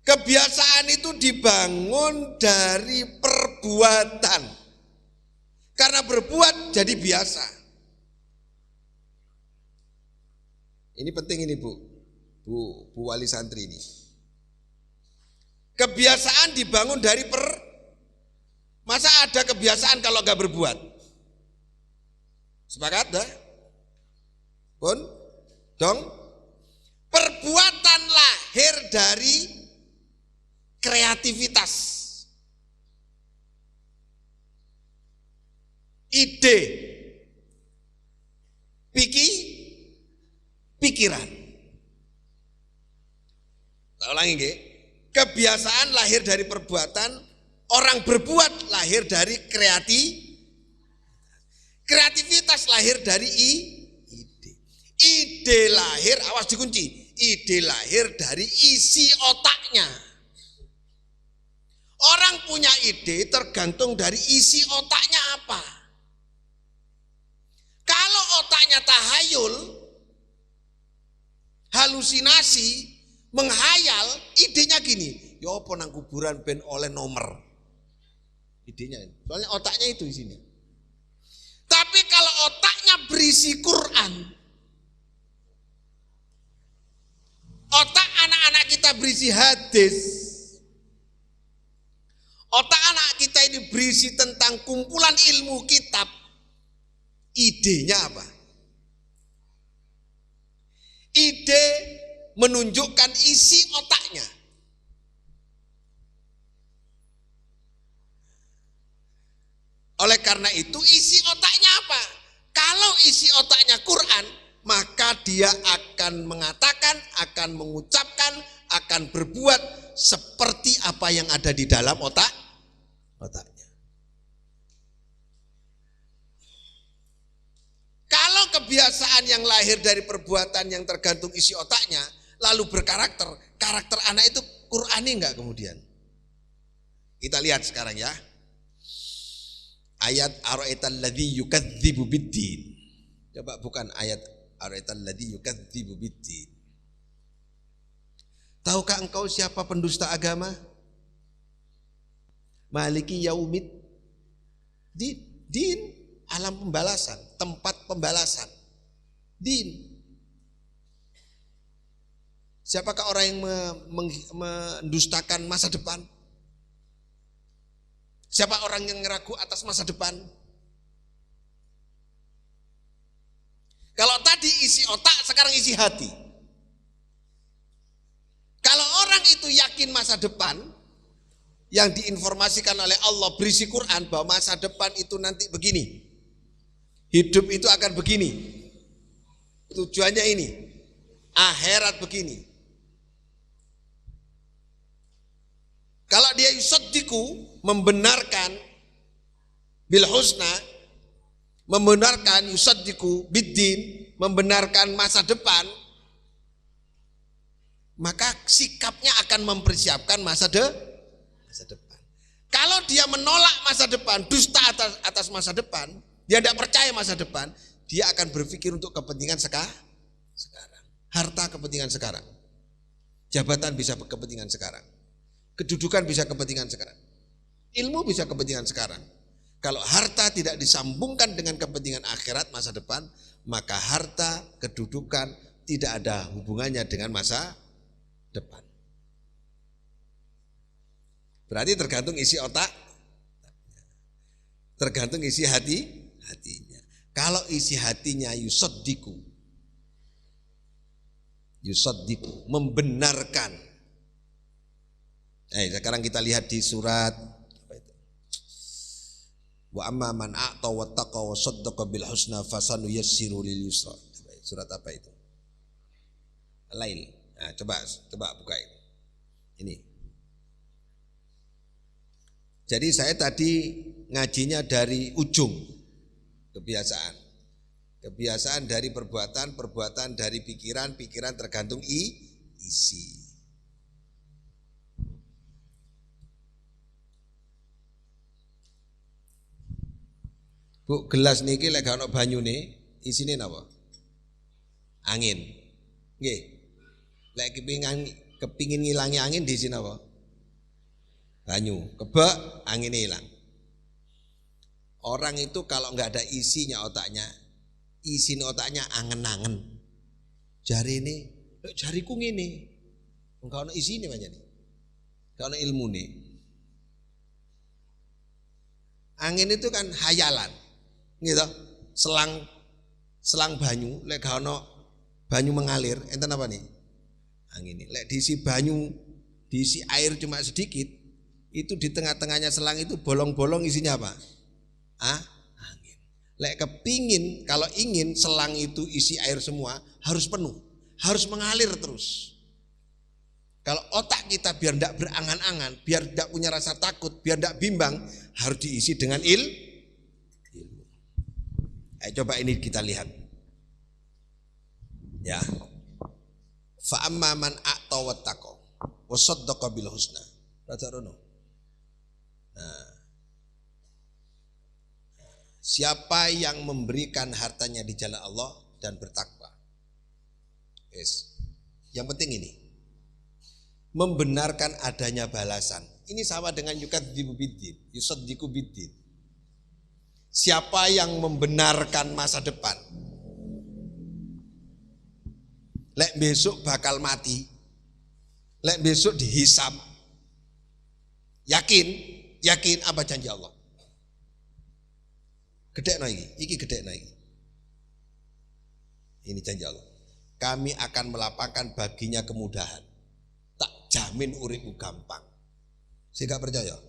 Kebiasaan itu dibangun dari perbuatan. Karena berbuat jadi biasa. Ini penting ini Bu Wali Santri ini. Kebiasaan dibangun dari masa ada kebiasaan kalau gak berbuat? Sepakat dah? Pun? Dong? Perbuatan lahir dari kreativitas. Ide. Pikiran. Saya ulangi nggih. Kebiasaan lahir dari perbuatan, orang berbuat lahir dari kreativitas lahir dari ide. Ide lahir, awas dikunci. Ide lahir dari isi otaknya. Orang punya ide tergantung dari isi otaknya apa. Kalau otaknya tahayul, halusinasi, menghayal, idenya gini, ya apa nang kuburan ben oleh nomor. Idenya, soalnya otaknya itu di sini. Tapi kalau otaknya berisi Quran, otak anak-anak kita berisi hadis, otak anak kita ini berisi tentang kumpulan ilmu kitab, idenya apa? Ide menunjukkan isi otaknya. Oleh karena itu isi otaknya apa? Kalau isi otaknya Quran, maka dia akan mengatakan, akan mengucapkan, akan berbuat seperti apa yang ada di dalam otaknya. Kalau kebiasaan yang lahir dari perbuatan yang tergantung isi otaknya, lalu berkarakter, karakter anak itu Qur'ani enggak kemudian? Kita lihat sekarang ya. Ayat ara'aital ladzi yukadzibu biddin. Coba bukan ayat ara'aital ladzi yukadzibu biddin. Tahukah engkau siapa pendusta agama? Maliki yaumid din, alam pembalasan, tempat pembalasan. Din. Siapakah orang yang mendustakan masa depan? Siapa orang yang ragu atas masa depan? Kalau tadi isi otak, sekarang isi hati. Kalau orang itu yakin masa depan, yang diinformasikan oleh Allah berisi Quran bahwa masa depan itu nanti begini. Hidup itu akan begini. Tujuannya ini. Akhirat begini. Kalau dia yusaddiku, membenarkan bil husna, membenarkan yusaddiku biddin, membenarkan masa depan, maka sikapnya akan mempersiapkan masa depan. Kalau dia menolak masa depan, dusta atas masa depan, dia tidak percaya masa depan, dia akan berpikir untuk kepentingan sekarang. Harta kepentingan sekarang. Jabatan bisa kepentingan sekarang. Kedudukan bisa kepentingan sekarang. Ilmu bisa kepentingan sekarang. Kalau harta tidak disambungkan dengan kepentingan akhirat masa depan, maka harta, kedudukan tidak ada hubungannya dengan masa depan. Berarti tergantung isi otak, tergantung isi hatinya. Kalau isi hatinya yusaddiku, membenarkan. Sekarang kita lihat di surat Wa amma man a'ta wattaqa wa saddaqa bil husna fasanuyassiru lil yusra. Surat apa itu? Al-Lail. Nah, coba buka ini. Ini. Jadi saya tadi ngajinya dari ujung kebiasaan. Kebiasaan dari perbuatan, perbuatan dari pikiran, pikiran tergantung isi. Bu, gelas niki lek gak ono banyune, isine napa? Angin. Nggih. Lek kepingin ngilangi angin di sini apa? Banyu. Kebak anginnya hilang. Orang itu kalau nggak ada isinya otaknya, isinya otaknya angen-angen. Jari ini, jariku ngene. Enggak ono isine pancen. Enggak ono ilmune. Angin itu kan hayalan. Gitu. Selang banyu, lek gak ono banyu mengalir, enten apa nih? Angin ini. Lek diisi banyu, diisi air cuma sedikit, itu di tengah-tengahnya selang itu bolong-bolong isinya apa? Angin. Lek kepingin, kalau ingin selang itu isi air semua, harus penuh, harus mengalir terus. Kalau otak kita biar tidak berangan-angan, biar tidak punya rasa takut, biar tidak bimbang, harus diisi dengan ilmu. Coba ini kita lihat. Ya. Fa amma man a'ta wattaqa wa saddaqa bil husna. Rajarono. Nah. Siapa yang memberikan hartanya di jalan Allah dan bertakwa. Yes. Yang penting ini. Membenarkan adanya balasan. Ini sama dengan yukadzibu biddin, yusaddiqu biddin. Siapa yang membenarkan masa depan? Lek besok bakal mati. Lek besok dihisab. Yakin apa janji Allah? Gedekno iki gedekno iki. Ini janji Allah. Kami akan melapangkan baginya kemudahan. Tak jamin uripmu gampang. Saya gak percaya.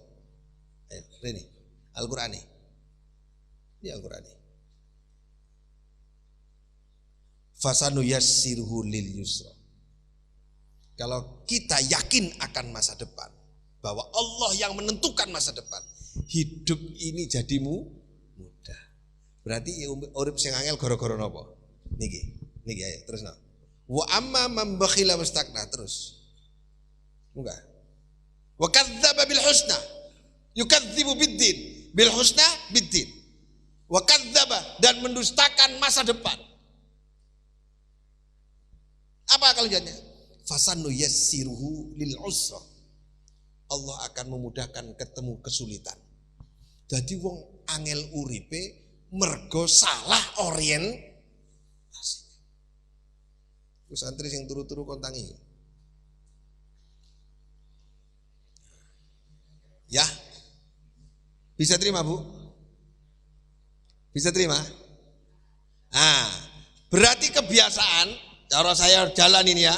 Ini Al-Qur'an nih. Ini Al-Qur'an nih. Fasanuyassirhu lil yusra. Kalau kita yakin akan masa depan, bahwa Allah yang menentukan masa depan, hidup ini jadi mudah. Berarti urip sing angel gara-gara napa? Niki ayo terusno. Wa amma man bakhila wastakna terus. Enggak. Wa kadzdzaba bil husna. Yukadzibu biddin. Bil husna biddin. Wa kadzdzaba dan mendustakan masa depan. Apa kalimatnya? Fasanuyassiruhu lil usra. Allah akan memudahkan ketemu kesulitan. Jadi wong angel uripe mergo salah orientasi. Ku santri sing turu-turu kontangi. Ya. Bisa terima, Bu? Bisa terima? Berarti kebiasaan, cara saya jalan ini ya.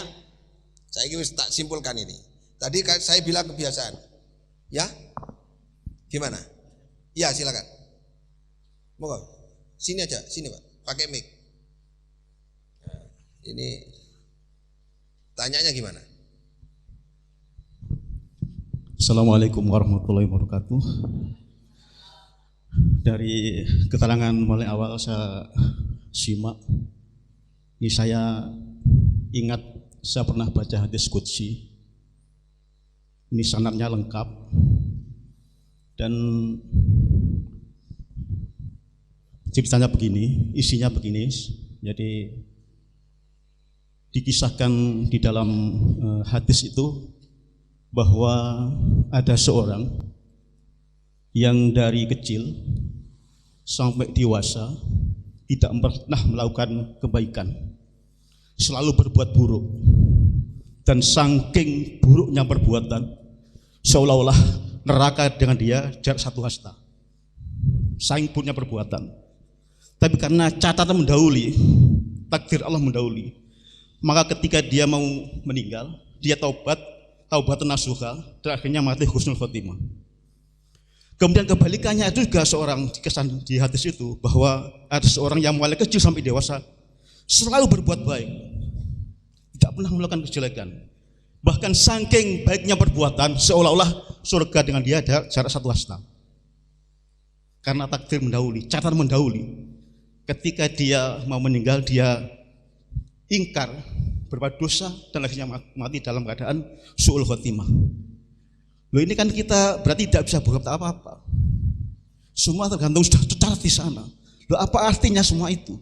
Saya wis tak simpulkan ini. Tadi saya bilang kebiasaan. Ya? Gimana? Ya, silakan. Moga. Sini aja, sini Pak. Pakai mic. Nah, ini tanyanya gimana? Assalamualaikum warahmatullahi wabarakatuh. Dari keterangan mulai awal saya simak, ini saya ingat saya pernah baca hadis qudsi. Ini sanadnya lengkap dan ceritanya begini, isinya begini. Jadi dikisahkan di dalam hadis itu bahwa ada seorang yang dari kecil sampai dewasa tidak pernah melakukan kebaikan, selalu berbuat buruk, dan saking buruknya perbuatan seolah-olah neraka dengan dia jarak 1 hasta. Saking buruknya perbuatan, tapi karena catatan mendahului, takdir Allah mendahului, maka ketika dia mau meninggal, dia taubat nasuha, dan akhirnya mati husnul khotimah. Kemudian kebalikannya itu juga seorang kesan di hadis itu bahwa ada seorang yang mulai kecil sampai dewasa selalu berbuat baik, tidak pernah melakukan kejelekan. Bahkan saking baiknya perbuatan seolah-olah surga dengan dia ada jarak 1 hasnah. Karena takdir mendahului, catatan mendahului. Ketika dia mau meninggal, dia ingkar berbuat dosa dan akhirnya mati dalam keadaan su'ul khotimah. Loh, ini kan kita berarti tidak bisa berbuat apa-apa. Semua tergantung sudah tercatat di sana. Loh, apa artinya semua itu?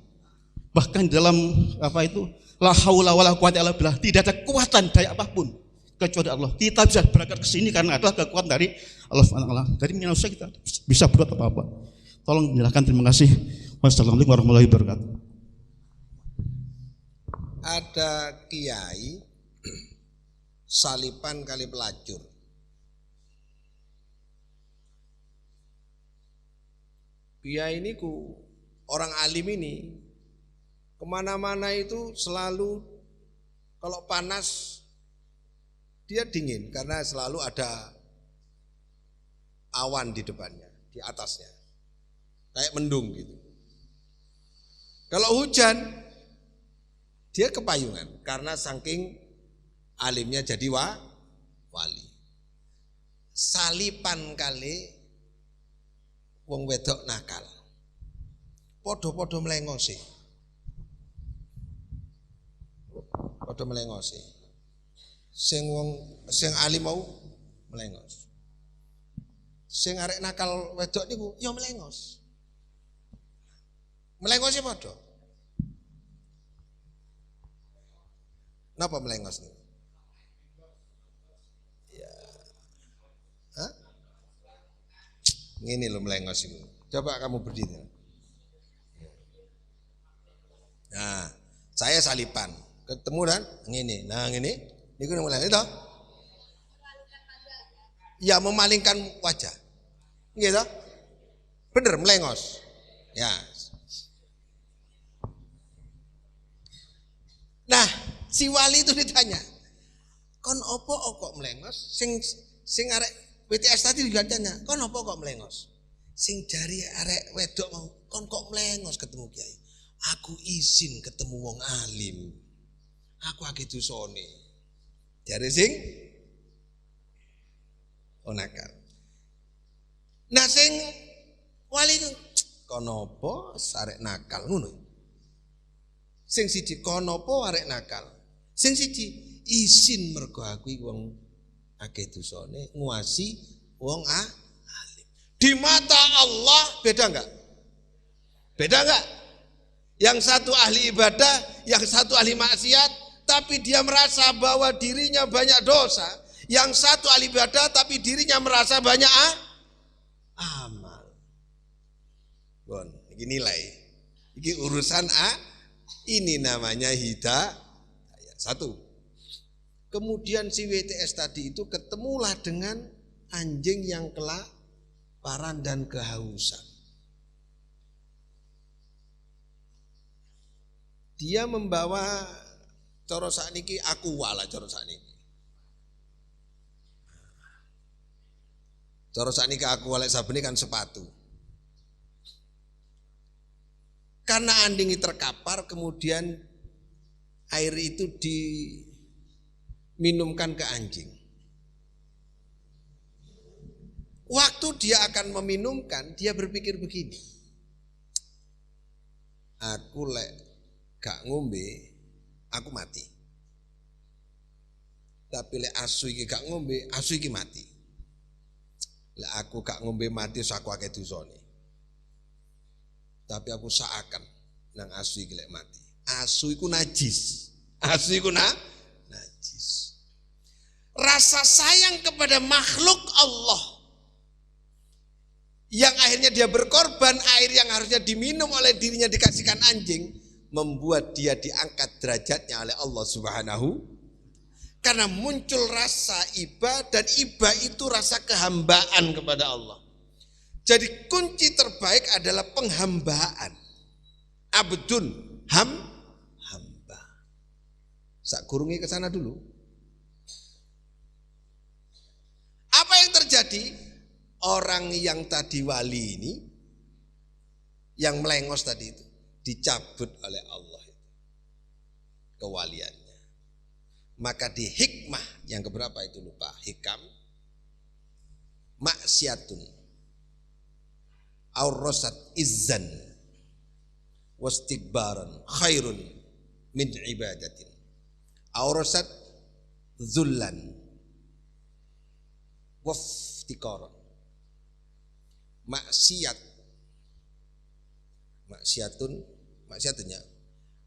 Bahkan dalam apa itu? La haula wala quwata illa billah, tidak ada kekuatan daya apapun kecuali Allah. Kita bisa berangkat ke sini karena adalah kekuatan dari Allah SWT. Dari manusia kita bisa berbuat apa-apa. Tolong menyerahkan, terima kasih. Wassalamualaikum warahmatullahi wabarakatuh. Ada kiai salipan kali pelacur. Kiai ini orang alim ini kemana-mana itu selalu kalau panas dia dingin karena selalu ada awan di depannya, di atasnya, kayak mendung gitu. Kalau hujan dia kepayungan karena saking alimnya jadi wali. Salipan kali wong wedok nakal, podo-podo melengosi, podo melengosi. Sing alim mau melengos, sing arek nakal wedok niku ya melengos, melengosi podo. Napa melengos niku? Ya, hah? Ngene lho melengos itu. Coba kamu berdiri. Nah, saya salipan. Ketemu dan ngene. Nah, ngene. Niku mulai itu. Ya, memalingkan wajah. Nggih toh? Bener melengos. Ya. Nah, si wali itu ditanya, "Kon opo kok melengos?" Sing arek WTS tadi juga tanya, "Kon apa kok melengos?" Sing jari arek wedok mau, "Kon kok melengos ketemu kiai?" "Aku izin ketemu wong alim. Aku akeh dosane." Jari sing nakal. Nah sing wali itu, "Kon apa arek nakal ngono?" Sing siji, "Kon apa arek nakal?" Sing siji, "Izin mergo aku iki wong akeh dosane nguasi wong alim." Di mata Allah beda enggak? Beda enggak? Yang satu ahli ibadah, yang satu ahli maksiat, tapi dia merasa bahwa dirinya banyak dosa. Yang satu ahli ibadah tapi dirinya merasa banyak amal. Bon, ini nilai. Ini urusan ini namanya hidayah. Satu. Kemudian si WTS tadi itu ketemulah dengan anjing yang kelaparan dan kehausan. Dia membawa coro sakniki aqua lah coro sakniki. Coro sakniki aqua lek sabene kan sepatu. Karena anjing terkapar kemudian air itu diminumkan ke anjing. Waktu dia akan meminumkan, dia berpikir begini, "Aku lek gak ngombe, aku mati. Tapi lek asu iki gak ngombe, asu iki mati. Lek aku gak ngombe mati, aku akeh dosane. Tapi aku seakan nang asu iki lek mati. Asu iku najis. Asu iku najis." Rasa sayang kepada makhluk Allah yang akhirnya dia berkorban, air yang harusnya diminum oleh dirinya dikasihkan anjing, membuat dia diangkat derajatnya oleh Allah Subhanahu. Karena muncul rasa iba, dan iba itu rasa kehambaan kepada Allah. Jadi kunci terbaik adalah penghambaan. Abdun hamba. Sak kurungi ke sana dulu. Apa yang terjadi? orang yang tadi wali ini, yang melengos tadi itu, dicabut oleh Allah kewaliannya. Maka di hikmah yang keberapa itu lupa, hikam, maksiatun aurrasat izzan wastikbaran khairun min ibadatin aurrasat zullan waftikaran.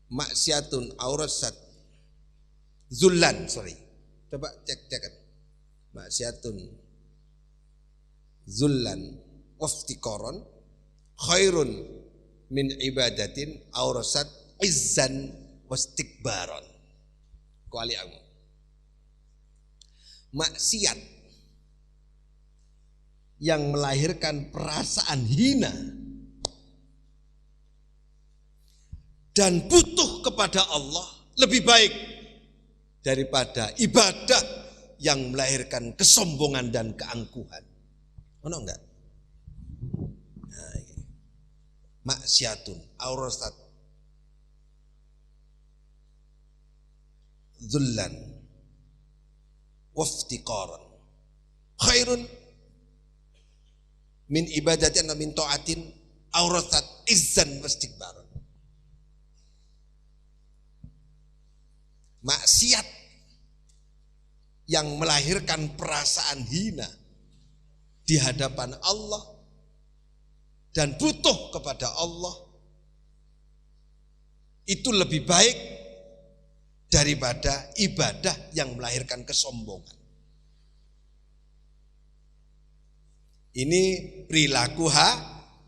Maksiatun aurasat zullan, coba cek maksiatun zullan waftikaran khairun min ibadatin aurasat izzan wastikbaran. Kualiamu maksiat yang melahirkan perasaan hina dan butuh kepada Allah lebih baik daripada ibadah yang melahirkan kesombongan dan keangkuhan. Ono enggak? Nah, maksiatun aurasat zullan waftiqaran khairun min ibadatin min ta'atin aurasat izzan wastikbaran. Maksiat yang melahirkan perasaan hina di hadapan Allah dan butuh kepada Allah itu lebih baik daripada ibadah yang melahirkan kesombongan. Ini perilaku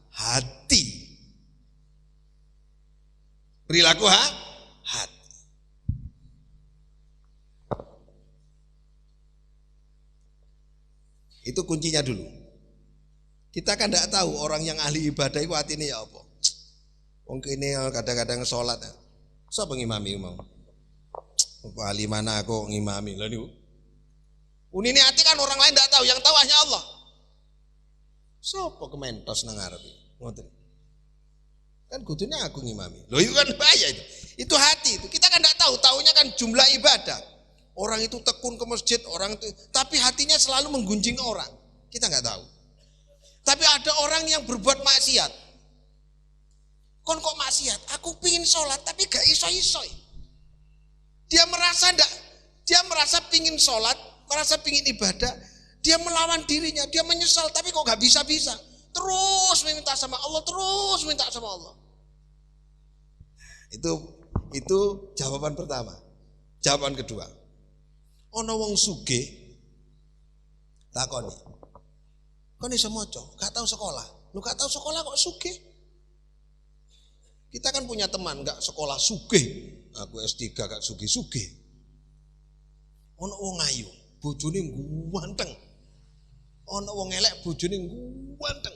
hati. Perilaku hati. Itu kuncinya dulu. Kita kan tidak tahu orang yang ahli ibadah itu hatinya ya apa. Wong kene kadang-kadang sholat. Sapa ngimami mau? Ahli mana aku ngimami lho niku. Unine hati kan orang lain tidak tahu, yang tahu hanya Allah. Sapa kementos nang ngarepe? Ngoten. Kan kudunya aku ngimami. Loh itu kan bahaya itu. Itu hati itu. Kita kan tidak tahu, taunya kan jumlah ibadah. Orang itu tekun ke masjid, orang itu, tapi hatinya selalu menggunjing orang. Kita nggak tahu. Tapi ada orang yang berbuat maksiat. Kon kok maksiat? Aku pingin sholat, tapi gak iso-iso. Dia merasa pingin sholat, merasa pingin ibadah. Dia melawan dirinya, dia menyesal, tapi kok gak bisa-bisa. Terus minta sama Allah, terus minta sama Allah. Itu jawaban pertama. Jawaban kedua. Ono wong sugih takoni. Kon iso maca, gak tahu sekolah. Lu gak tahu sekolah kok sugih? Kita kan punya teman gak sekolah sugih. Aku S3 gak sugih-sugih. Ono wong ayu, bojone ganteng. Ono wong elek, bojone ganteng.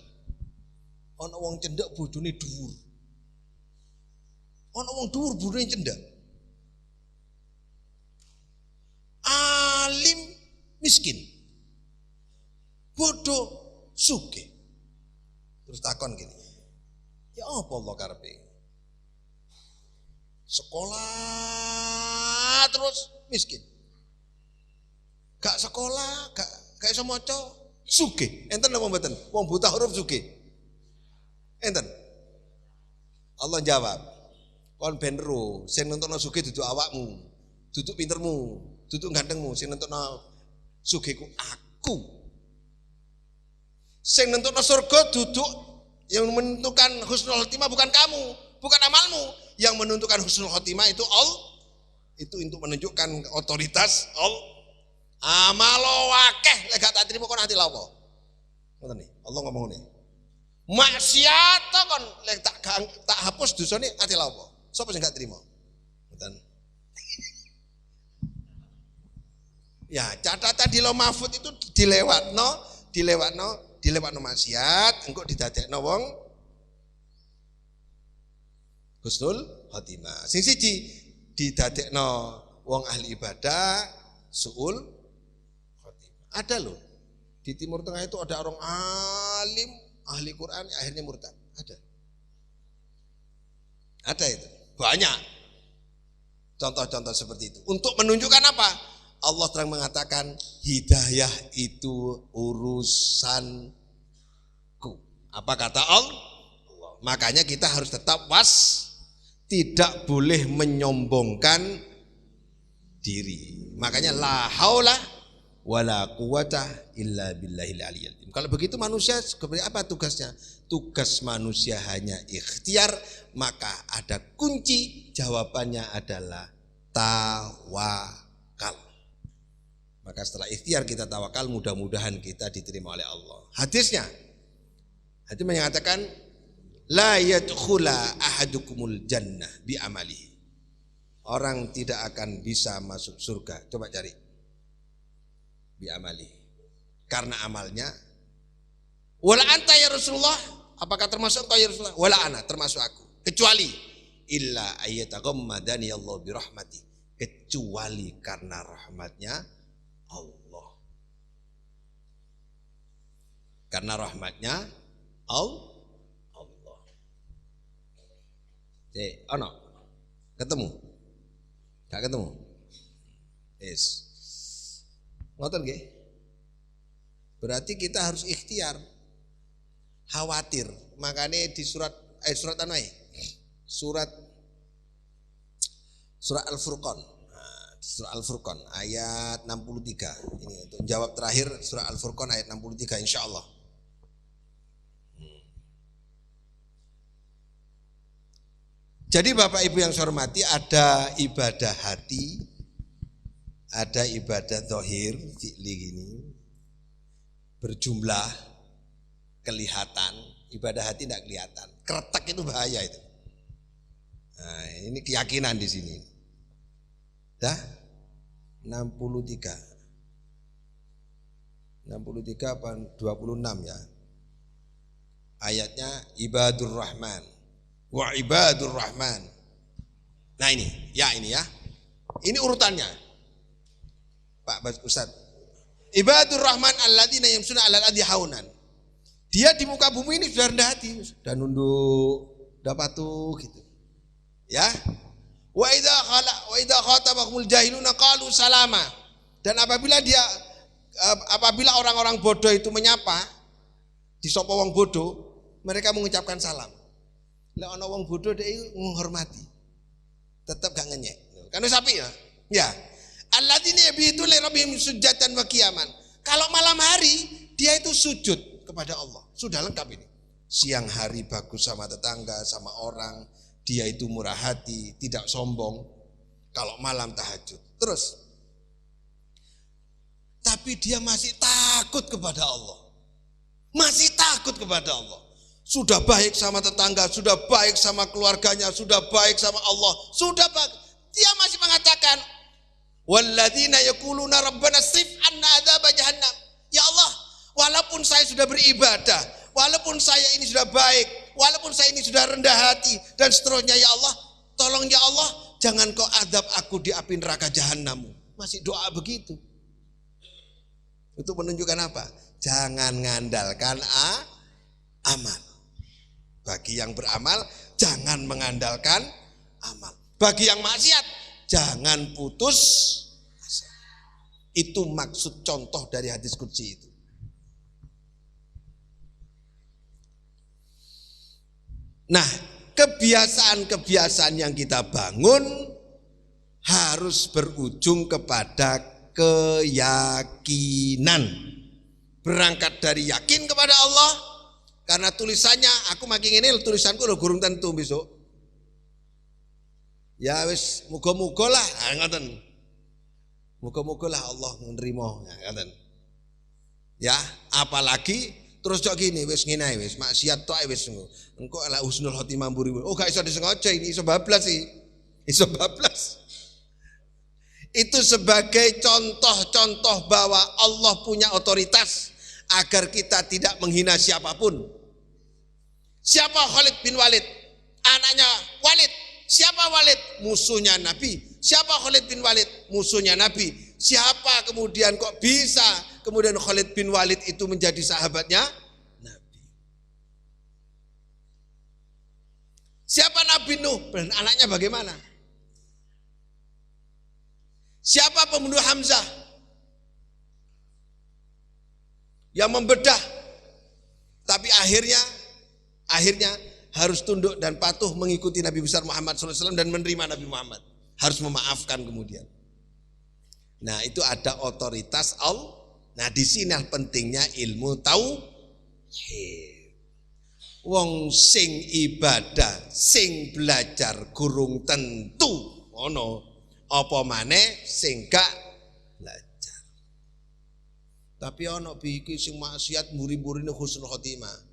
Ono wong cendhek, bojone dhuwur. Ono wong dhuwur, bojone cendhek. Alim miskin, bodoh sugih. Terus takon gini, ya apa Allah karepe? Sekolah terus miskin, gak sekolah, gak iso maca, sugih. Enten apa mboten? Wong buta huruf sugih. Enten. Allah jawab, kon ben ro, sing nuntutno sugih dudu awakmu, dudu pintermu. Duduk gantengmu, sing nentokno sugihku aku. Sing nentokno surga duduk yang menentukan husnul khotimah bukan kamu, bukan amalmu. Yang menentukan husnul khotimah itu Allah. Itu untuk menunjukkan otoritas Allah. Amalo wakeh lek gak tak trimo kon ati lha apa? Ngoten nih, Allah ngomong ngene. Maksiat kon lek tak hapus dosane ati lha apa? Sapa sing gak trimo? Ngoten. Ya, catatan di Lauh Mahfuz itu dilewatno maksiat, engko didadekno wong husnul khotimah. Sing siji didadekno wong ahli ibadah suul khotimah. Ada loh. Di Timur Tengah itu ada orang alim, ahli Quran, akhirnya murtad. Ada itu, banyak contoh-contoh seperti itu. Untuk menunjukkan apa? Allah terang mengatakan hidayah itu urusanku. Apa kata Allah? Makanya kita harus tetap tidak boleh menyombongkan diri. Makanya la haula wala quwata illa billahil aliyyil azim. Kalau begitu manusia seperti apa tugasnya? Tugas manusia hanya ikhtiar, maka ada kunci, jawabannya adalah tawakal. Maka setelah ikhtiar kita tawakal, mudah-mudahan kita diterima oleh Allah. Hadis mengatakan la yadkhula ahadukumul jannah bi amalihi. Orang tidak akan bisa masuk surga. Coba cari. Bi amalihi. Karena amalnya. Wala anta ya Rasulullah. Apakah termasuk kau ya Rasulullah? Wala ana, termasuk aku. Kecuali illa ayyataghammadani Allah bi rahmati. Kecuali karena rahmatnya Allah. Karena rahmatnya Allah. Ono ketemu? Gak ketemu? Yes. Ngoten nggih? Berarti kita harus ikhtiar. Khawatir. Makanya di surat Al-Furqan. Surah Al-Furqan ayat 63. Ini untuk jawab terakhir surah Al-Furqan ayat 63 insyaallah. Jadi Bapak Ibu yang saya hormati, ada ibadah hati, ada ibadah zahir, fi'li gini, berjumlah, kelihatan. Ibadah hati tidak kelihatan, keretak itu bahaya itu. Nah, ini keyakinan di sini. Dah 63 apa 26 ya. Ayatnya ibadur rahman. Wa ibadur rahman. Nah ini ya. Ini urutannya. Pak Ustaz. Ibadur rahman alladzina yamshuna 'alal ardi haunan. Dia di muka bumi ini sudah rendah hati, sudah nunduk, sudah patuh gitu. Ya. Wa idza khatabahumul jahiluna qalu salama. Dan apabila orang-orang bodoh itu menyapa, disapa wong bodoh, mereka mengucapkan salam. Lah ana wong bodoh dhek menghormati. Tetap gak ngenyek. Kan sapi ya? Ya. Alladzina yabitu li rabbihim sujatan wa qiyaman. Kalau malam hari dia itu sujud kepada Allah. Sudah lengkap ini. Siang hari bagus sama tetangga, sama orang, dia itu murah hati, tidak sombong. Kalau malam tahajud. Terus tapi dia masih takut kepada Allah. Masih takut kepada Allah. Sudah baik sama tetangga, sudah baik sama keluarganya, sudah baik sama Allah, sudah baik. Dia masih mengatakan, walladzina yaquluna rabbana srif 'anna adzab jahannam. Ya Allah, walaupun saya sudah beribadah, walaupun saya ini sudah baik, walaupun saya ini sudah rendah hati dan seterusnya, ya Allah, tolong ya Allah, jangan kau azab aku di api neraka jahanam. Masih doa begitu. Itu menunjukkan apa? Jangan ngandalkan amal. Bagi yang beramal, jangan mengandalkan amal. Bagi yang maksiat, jangan putus asa. Itu maksud contoh dari hadis qudsi itu. Nah, kebiasaan-kebiasaan yang kita bangun harus berujung kepada keyakinan. Berangkat dari yakin kepada Allah. Karena tulisannya, aku makin ini tulisanku udah gurung tentu besok. Ya wis, muga-muga lah, ngoten. Muga-muga lah Allah menerima, ngoten. Ya, apalagi terus jok gini, wis ngene wis, maksiat tok wis engko ala husnul khotimah mburi. Oh gak iso disengaja ini, iso bablas sih. Iso bablas. Itu sebagai contoh-contoh bahwa Allah punya otoritas agar kita tidak menghina siapapun. Siapa Khalid bin Walid? Anaknya Walid. Siapa Walid? Musuhnya Nabi. Siapa Khalid bin Walid? Musuhnya Nabi. Siapa kemudian kok bisa kemudian Khalid bin Walid itu menjadi sahabatnya Nabi? Siapa Nabi Nuh dan anaknya bagaimana? Siapa pembunuh Hamzah yang membedah tapi akhirnya harus tunduk dan patuh mengikuti Nabi besar Muhammad SAW dan menerima Nabi Muhammad, harus memaafkan kemudian. Nah, itu ada otoritas Allah. Nah, di sini pentingnya ilmu tauhid. Wong sing ibadah, sing belajar gurung tentu ono apa maneh sing gak belajar. Tapi ono biki sing maksiat muri-murine husnul khotimah.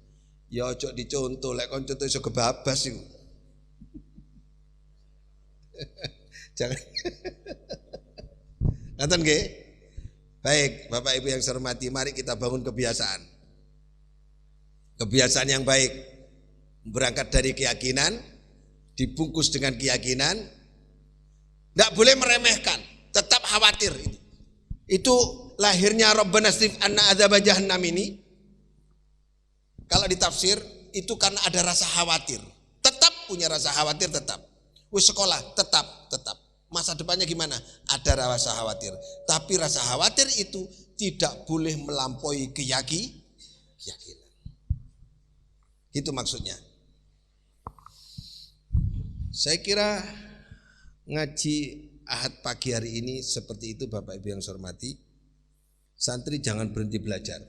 Ya aja dicontoh, lek kon contoh iso kebabas iku. Jangan. Ngaten nggih? Baik, Bapak Ibu yang saya hormati, mari kita bangun kebiasaan. Kebiasaan yang baik, berangkat dari keyakinan, dibungkus dengan keyakinan, tidak boleh meremehkan, tetap khawatir. Itu lahirnya Rabbana srif anna adzab jahannam ini. Kalau ditafsir itu karena ada rasa khawatir, tetap punya rasa khawatir, tetap. Wis sekolah tetap. Masa depannya gimana? Ada rasa khawatir, tapi rasa khawatir itu tidak boleh melampaui keyakinan. Itu maksudnya. Saya kira ngaji Ahad pagi hari ini seperti itu Bapak Ibu yang saya hormati. Santri jangan berhenti belajar.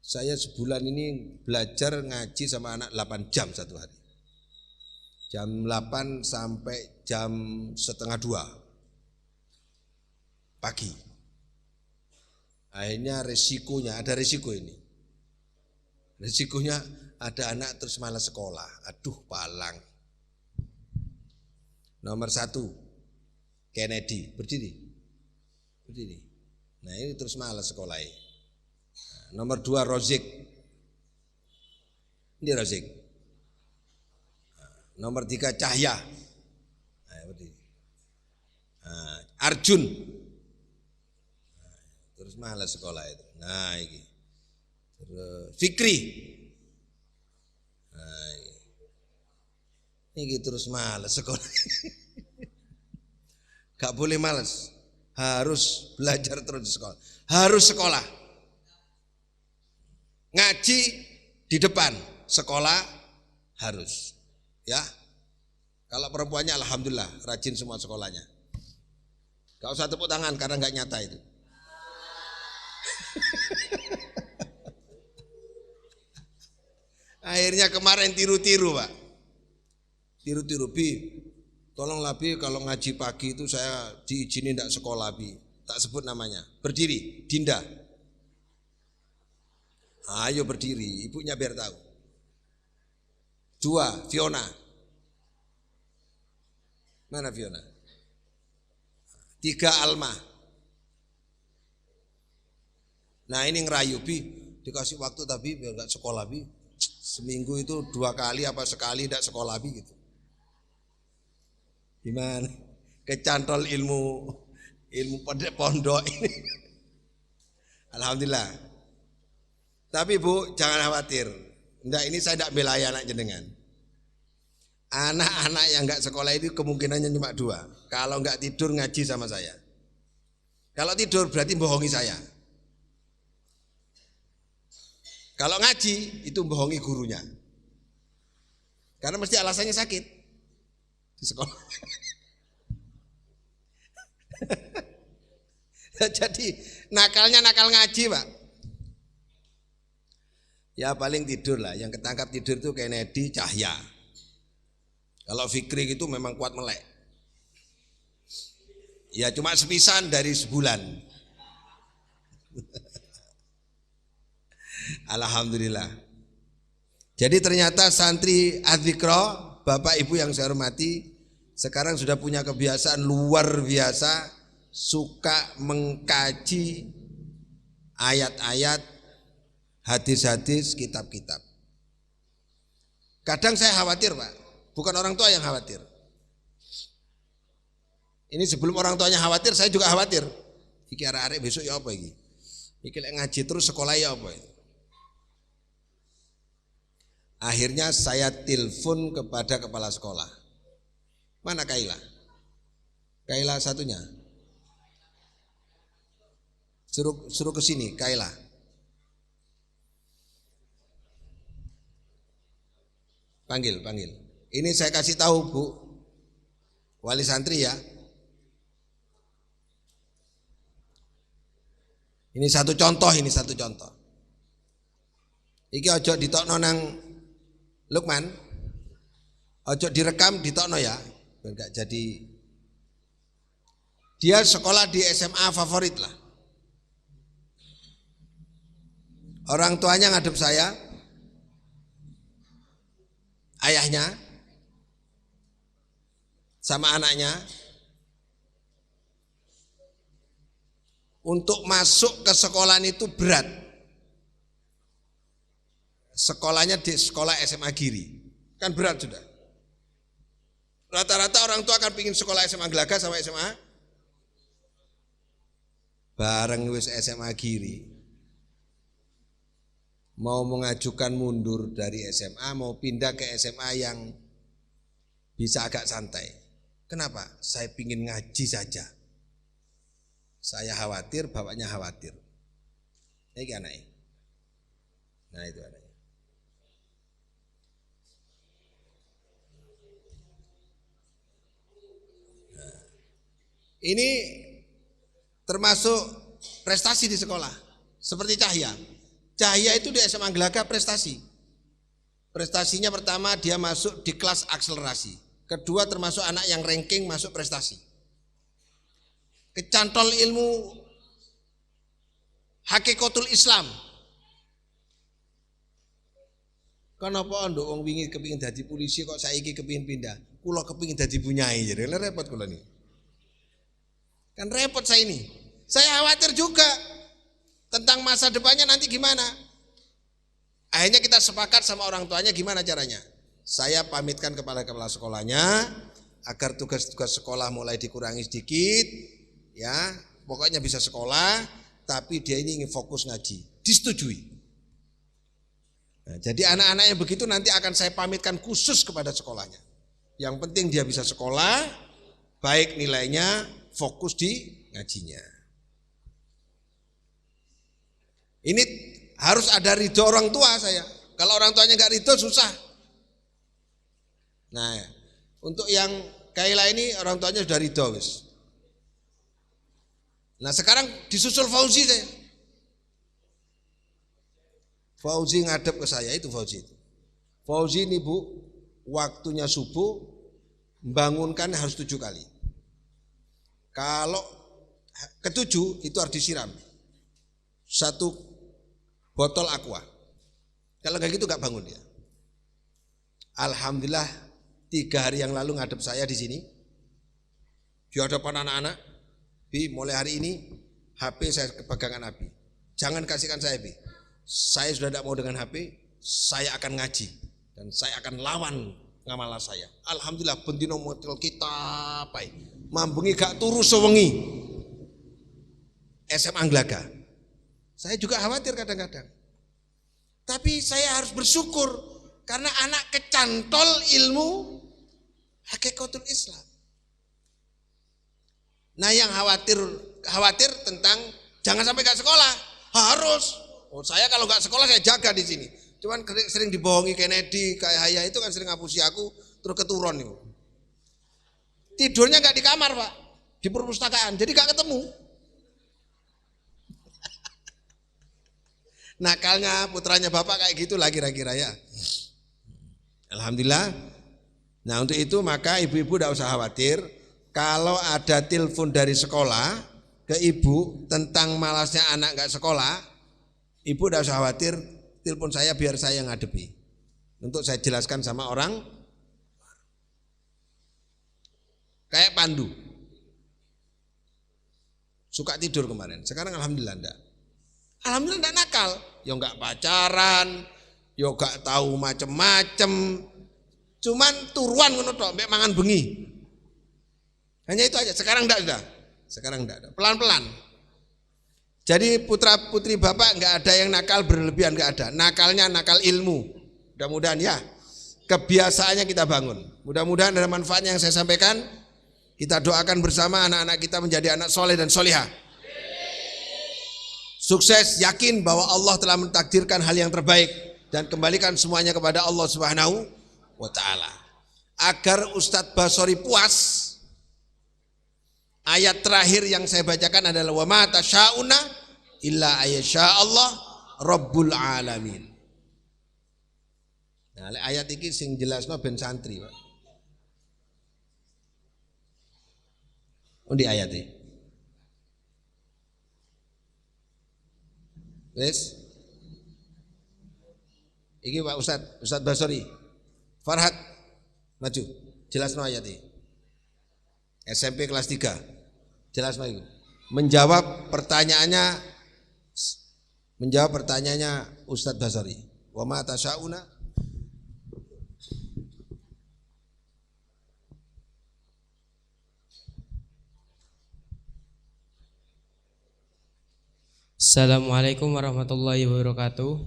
Saya sebulan ini belajar ngaji sama anak 8 jam satu hari. Jam 8 sampai jam setengah 2 pagi. Akhirnya ada resiko ini. Resikonya ada anak terus malas sekolah. Aduh palang. Nomor 1 Kennedy berdiri. Nah ini terus malas sekolah. Nomor 2 Rozik. Ini Rozik. Nomor 3 Cahya. Arjun. Terus malas sekolah itu. Nah ini. Fikri. Nah, ini terus malas sekolah. Gak boleh malas. Harus belajar terus di sekolah. Harus sekolah. Ngaji di depan, sekolah harus. Ya. Kalau perempuannya alhamdulillah rajin semua sekolahnya. Gak usah tepuk tangan karena gak nyata itu. Akhirnya kemarin tiru-tiru Pak. Tiru-tiru Bi. Tolonglah Bi kalau ngaji pagi itu saya diizinin tidak sekolah Bi. Tak sebut namanya. Berdiri, Dinda. Ayo berdiri, ibunya biar tahu. 2, Fiona. Mana Fiona? 3, Alma. Nah ini ngerayu Bi. Dikasih waktu tapi biar gak sekolah Bi. Seminggu itu 2 kali apa sekali tidak sekolah gitu. Gimana? Kecantol ilmu pondok ini. Alhamdulillah. Tapi Bu jangan khawatir. Enggak, ini saya tidak bela anak jenengan. Anak-anak yang enggak sekolah itu kemungkinannya cuma 2. Kalau enggak tidur ngaji sama saya. Kalau tidur berarti bohongi saya. Kalau ngaji itu bohongi gurunya. Karena mesti alasannya sakit di sekolah. Jadi nakalnya nakal ngaji Pak. Ya paling tidur lah. Yang ketangkap tidur itu Kennedy, Cahya. Kalau Fikri itu memang kuat melek. Ya cuma sepisan dari sebulan. Alhamdulillah. Jadi ternyata santri Adzikra, Bapak Ibu yang saya hormati, sekarang sudah punya kebiasaan luar biasa, suka mengkaji ayat-ayat, hadis-hadis, kitab-kitab. Kadang saya khawatir Pak, bukan orang tua yang khawatir. Ini sebelum orang tuanya khawatir, saya juga khawatir. Iki arek-arek besok ya apa iki? Iki lek ngaji terus sekolah ya apa itu? Akhirnya saya telepon kepada kepala sekolah. Mana Kaila? Kaila satunya. Suruh ke sini, Kaila. Panggil. Ini saya kasih tahu Bu, wali santri ya. Ini satu contoh. Iki ojo ditokno nang Lukman, ojo direkam ditokno ya, biar gak jadi. Dia sekolah di SMA favorit lah. Orang tuanya ngadep saya, ayahnya sama anaknya. Untuk masuk ke sekolahan itu berat. Sekolahnya di sekolah SMA Giri, kan berat sudah. Rata-rata orang tua akan pingin sekolah SMA Gelaga sama SMA bareng wis SMA Giri. Mau mengajukan mundur dari SMA, mau pindah ke SMA yang bisa agak santai. Kenapa? Saya pingin ngaji saja. Saya khawatir, bapaknya khawatir. Ini anaknya. Nah itu anaknya. Nah, ini termasuk prestasi di sekolah. Seperti Cahya. Cahya itu di SMA Gelaga prestasi. Prestasinya pertama dia masuk di kelas akselerasi. Kedua termasuk anak yang ranking masuk prestasi. Kecantol ilmu hakikatul Islam. Kenapa nduk wong wingi kepingin dadi polisi kok saiki kepingin pindah? Kula kepingin dadi bunyai jadi repot kula nih. Kan repot saya ini. Saya khawatir juga tentang masa depannya nanti gimana. Akhirnya kita sepakat sama orang tuanya gimana caranya. Saya pamitkan kepada kepala sekolahnya agar tugas-tugas sekolah mulai dikurangi sedikit. Ya, pokoknya bisa sekolah, tapi dia ini ingin fokus ngaji. Disetujui. Nah, jadi anak-anak yang begitu nanti akan saya pamitkan khusus kepada sekolahnya. Yang penting dia bisa sekolah, baik nilainya, fokus di ngajinya. Ini harus ada ridho orang tua saya. Kalau orang tuanya nggak ridho susah. Nah, untuk yang Kaila ini orang tuanya sudah ridho wis. Nah sekarang disusul Fauzi saya. Fauzi ngadep ke saya itu Fauzi. Fauzi ini Bu, waktunya subuh membangunkan harus 7 kali. Kalau ke-7 itu harus disiram 1 botol aqua. Kalau kayak gitu gak bangun dia. Alhamdulillah 3 hari yang lalu ngadep saya di sini. Di hadapan anak-anak. Bi, mulai hari ini HP saya pegangan Abi. Jangan kasihkan saya Bi. Saya sudah tidak mau dengan HP, saya akan ngaji dan saya akan lawan ngamalah saya. Alhamdulillah bendino model kita apa? Mambengi gak turu sewengi. SMA Gelaga. Saya juga khawatir kadang-kadang. Tapi saya harus bersyukur karena anak kecantol ilmu hakikatul Islam. Nah yang khawatir tentang jangan sampai gak sekolah. Harus. Oh saya kalau gak sekolah saya jaga di sini. Cuman sering dibohongi Kennedy, kayak Haya itu kan sering ngapusi aku terus keturun itu. Tidurnya gak di kamar Pak, di perpustakaan. Jadi gak ketemu. Nakalnya putranya Bapak kayak gitulah kira-kira ya. Alhamdulillah. Nah untuk itu maka ibu-ibu tidak usah khawatir. Kalau ada telepon dari sekolah ke ibu tentang malasnya anak gak sekolah, ibu tidak usah khawatir, telepon saya biar saya ngadepi. Untuk saya jelaskan sama orang. Kayak Pandu. Suka tidur kemarin, sekarang alhamdulillah enggak. Alhamdulillah enggak nakal. Ya enggak pacaran, ya enggak tahu macem-macem. Cuman turuan ngono tok, mbek mangan bengi. Hanya itu aja. Sekarang enggak sudah. Sekarang enggak ada. Pelan-pelan. Jadi putra putri Bapak nggak ada yang nakal berlebihan, nggak ada. Nakalnya nakal ilmu. Mudah-mudahan ya kebiasaannya kita bangun. Mudah-mudahan ada manfaatnya yang saya sampaikan. Kita doakan bersama anak-anak kita menjadi anak soleh dan solihah. Sukses, yakin bahwa Allah telah mentakdirkan hal yang terbaik dan kembalikan semuanya kepada Allah Subhanahu wa taala. Agar Ustadz Basori puas, ayat terakhir yang saya bacakan adalah wa ma tasyauna illa ayyasha Allah rabbul alamin. Nah, ayat iki sing jelasno ben santri, Pak. Undi ayat iki. Wes. Iki Pak Ustadz Basori. Farhat maju, jelasno ayat iki. SMP kelas 3. Jelasno itu. Menjawab pertanyaannya Ustadz Basori. Wa ma tasyauna. Assalamualaikum warahmatullahi wabarakatuh.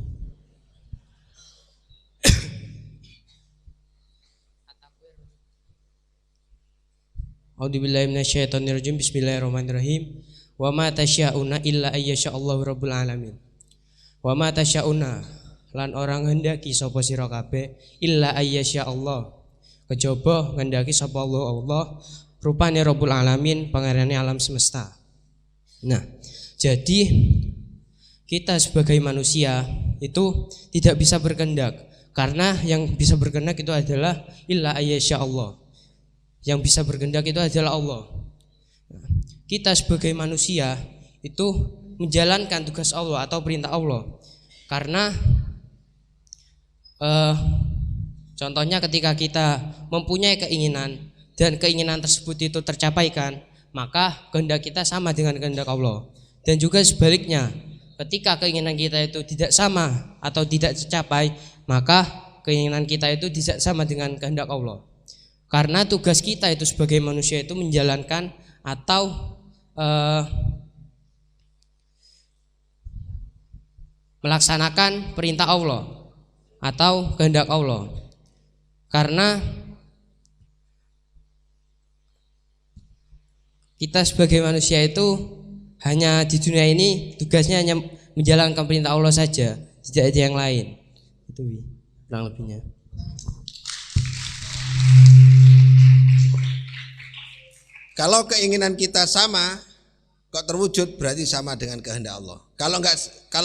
A'udzubillahi minasyaitonirrajim. Bismillahirrahmanirrahim. Wa ma tasyauna illa ayyasha Allahu rabbul alamin. Wa ma tasyauna lan orang ngendaki sapa sira kabeh illa ayyasha Allah. Kejaba ngendaki sapa Allah rupane rabbul alamin, pangerane alam semesta. Nah, jadi kita sebagai manusia itu tidak bisa berkehendak, karena yang bisa berkehendak itu adalah illa ayyasha Allah. Yang bisa berkehendak itu adalah Allah. Kita sebagai manusia itu menjalankan tugas Allah atau perintah Allah. Karena contohnya ketika kita mempunyai keinginan dan keinginan tersebut itu tercapaikan, maka kehendak kita sama dengan kehendak Allah. Dan juga sebaliknya, ketika keinginan kita itu tidak sama atau tidak tercapai, maka keinginan kita itu tidak sama dengan kehendak Allah. Karena tugas kita itu sebagai manusia itu menjalankan atau melaksanakan perintah Allah atau kehendak Allah. Karena kita sebagai manusia itu hanya di dunia ini tugasnya hanya menjalankan perintah Allah saja, tidak ada yang lain. Itu kurang lebihnya. Kalau keinginan kita sama, kok terwujud berarti sama dengan kehendak Allah. Kalau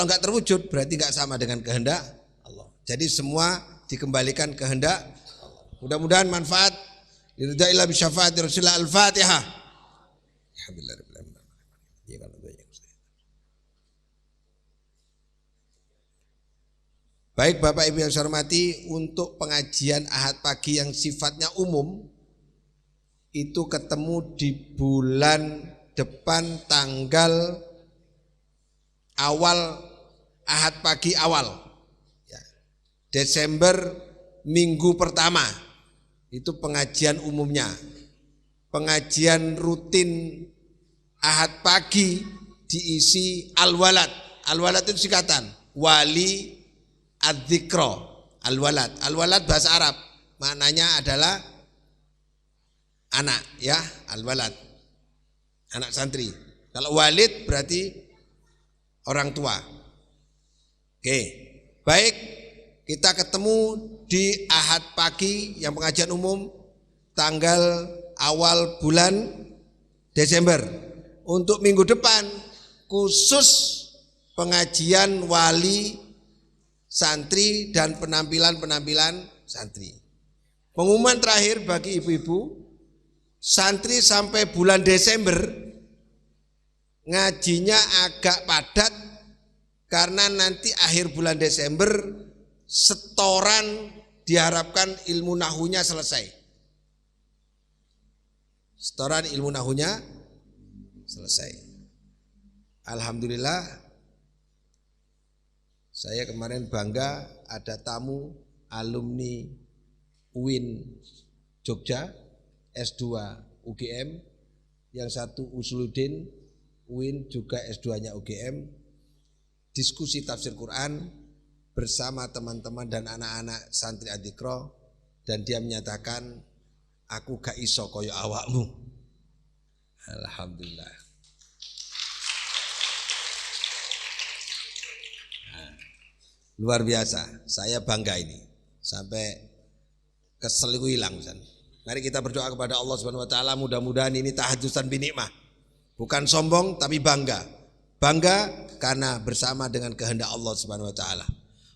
enggak terwujud berarti enggak sama dengan kehendak Allah. Jadi semua dikembalikan kehendak Allah. Mudah-mudahan manfaat. Ridailah bi syafaati Rasulullah. Al-Fatihah. Alhamdulillah. Baik Bapak Ibu yang saya hormati, untuk pengajian Ahad pagi yang sifatnya umum itu ketemu di bulan depan tanggal awal Ahad pagi awal ya. Desember minggu pertama itu pengajian umumnya. Pengajian rutin Ahad pagi diisi al-walad. Al-walad itu singkatan wali adzikro, al-walad. Al-walad bahasa Arab, maknanya adalah anak ya, al-walad. Anak santri. Kalau walid berarti orang tua. Oke. Baik, kita ketemu di Ahad pagi yang pengajian umum tanggal awal bulan Desember. Untuk minggu depan khusus pengajian wali santri dan penampilan-penampilan santri. Pengumuman terakhir bagi ibu-ibu, santri sampai bulan Desember ngajinya agak padat karena nanti akhir bulan Desember setoran diharapkan ilmu nahunya selesai. Setoran ilmu nahunya selesai. Alhamdulillah. Saya kemarin bangga ada tamu alumni UIN Jogja, S2 UGM, yang satu Usuluddin, UIN juga S2-nya UGM, diskusi tafsir Quran bersama teman-teman dan anak-anak santri Adikro, dan dia menyatakan aku gak iso koyo awakmu. Alhamdulillah. Nah, luar biasa, saya bangga ini. Sampai kesel itu hilang. Mari kita berdoa kepada Allah Subhanahu wa taala, mudah-mudahan ini tahaddusan binikmah. Bukan sombong tapi bangga. Bangga karena bersama dengan kehendak Allah Subhanahu wa taala.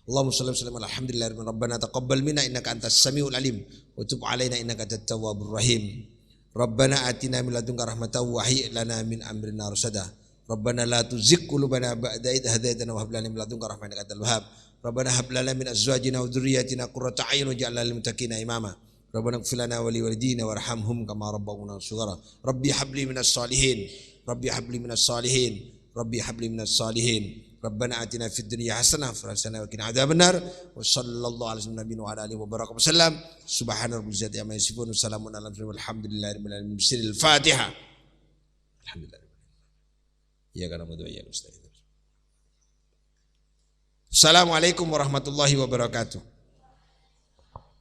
Allahumma shalli wa sallim ala alhamdulillah rabbana taqabbal minna innaka antas samiul alim wa tub alaina innaka antat tawwabur rahim. Rabbana atina min ladunka rahmatan wa hayyi lana min amrina rasada. Rabbana la tuzigh qulubana ba'da idh hadaytana wa hab lana min ladunka rahmatan innaka antal wahhab. Rabbana hab lana min azwajina wa dhurriyyatina qurrata a'yun waj'alna lil muttaqina imama. Rabbana ighfir lana wa liwalidina warhamhum kama rabbawna shighara. Rabbi hab li minas salihin. Rabbi habli minas salihin, Rabbi habli minas salihin. Rabbana atina fid dunya hasanah wa fil akhirati wa qina adzabannar. Wa sallallahu alaihi wa baraka wasallam. Subhana rabbil izzati amma yasifun, salamun alal mursalin, walhamdulillahi rabbil alamin. Al-Fatihah. Alhamdulillah. Ya kana mudhu ya ustaz. Assalamualaikum warahmatullahi wabarakatuh.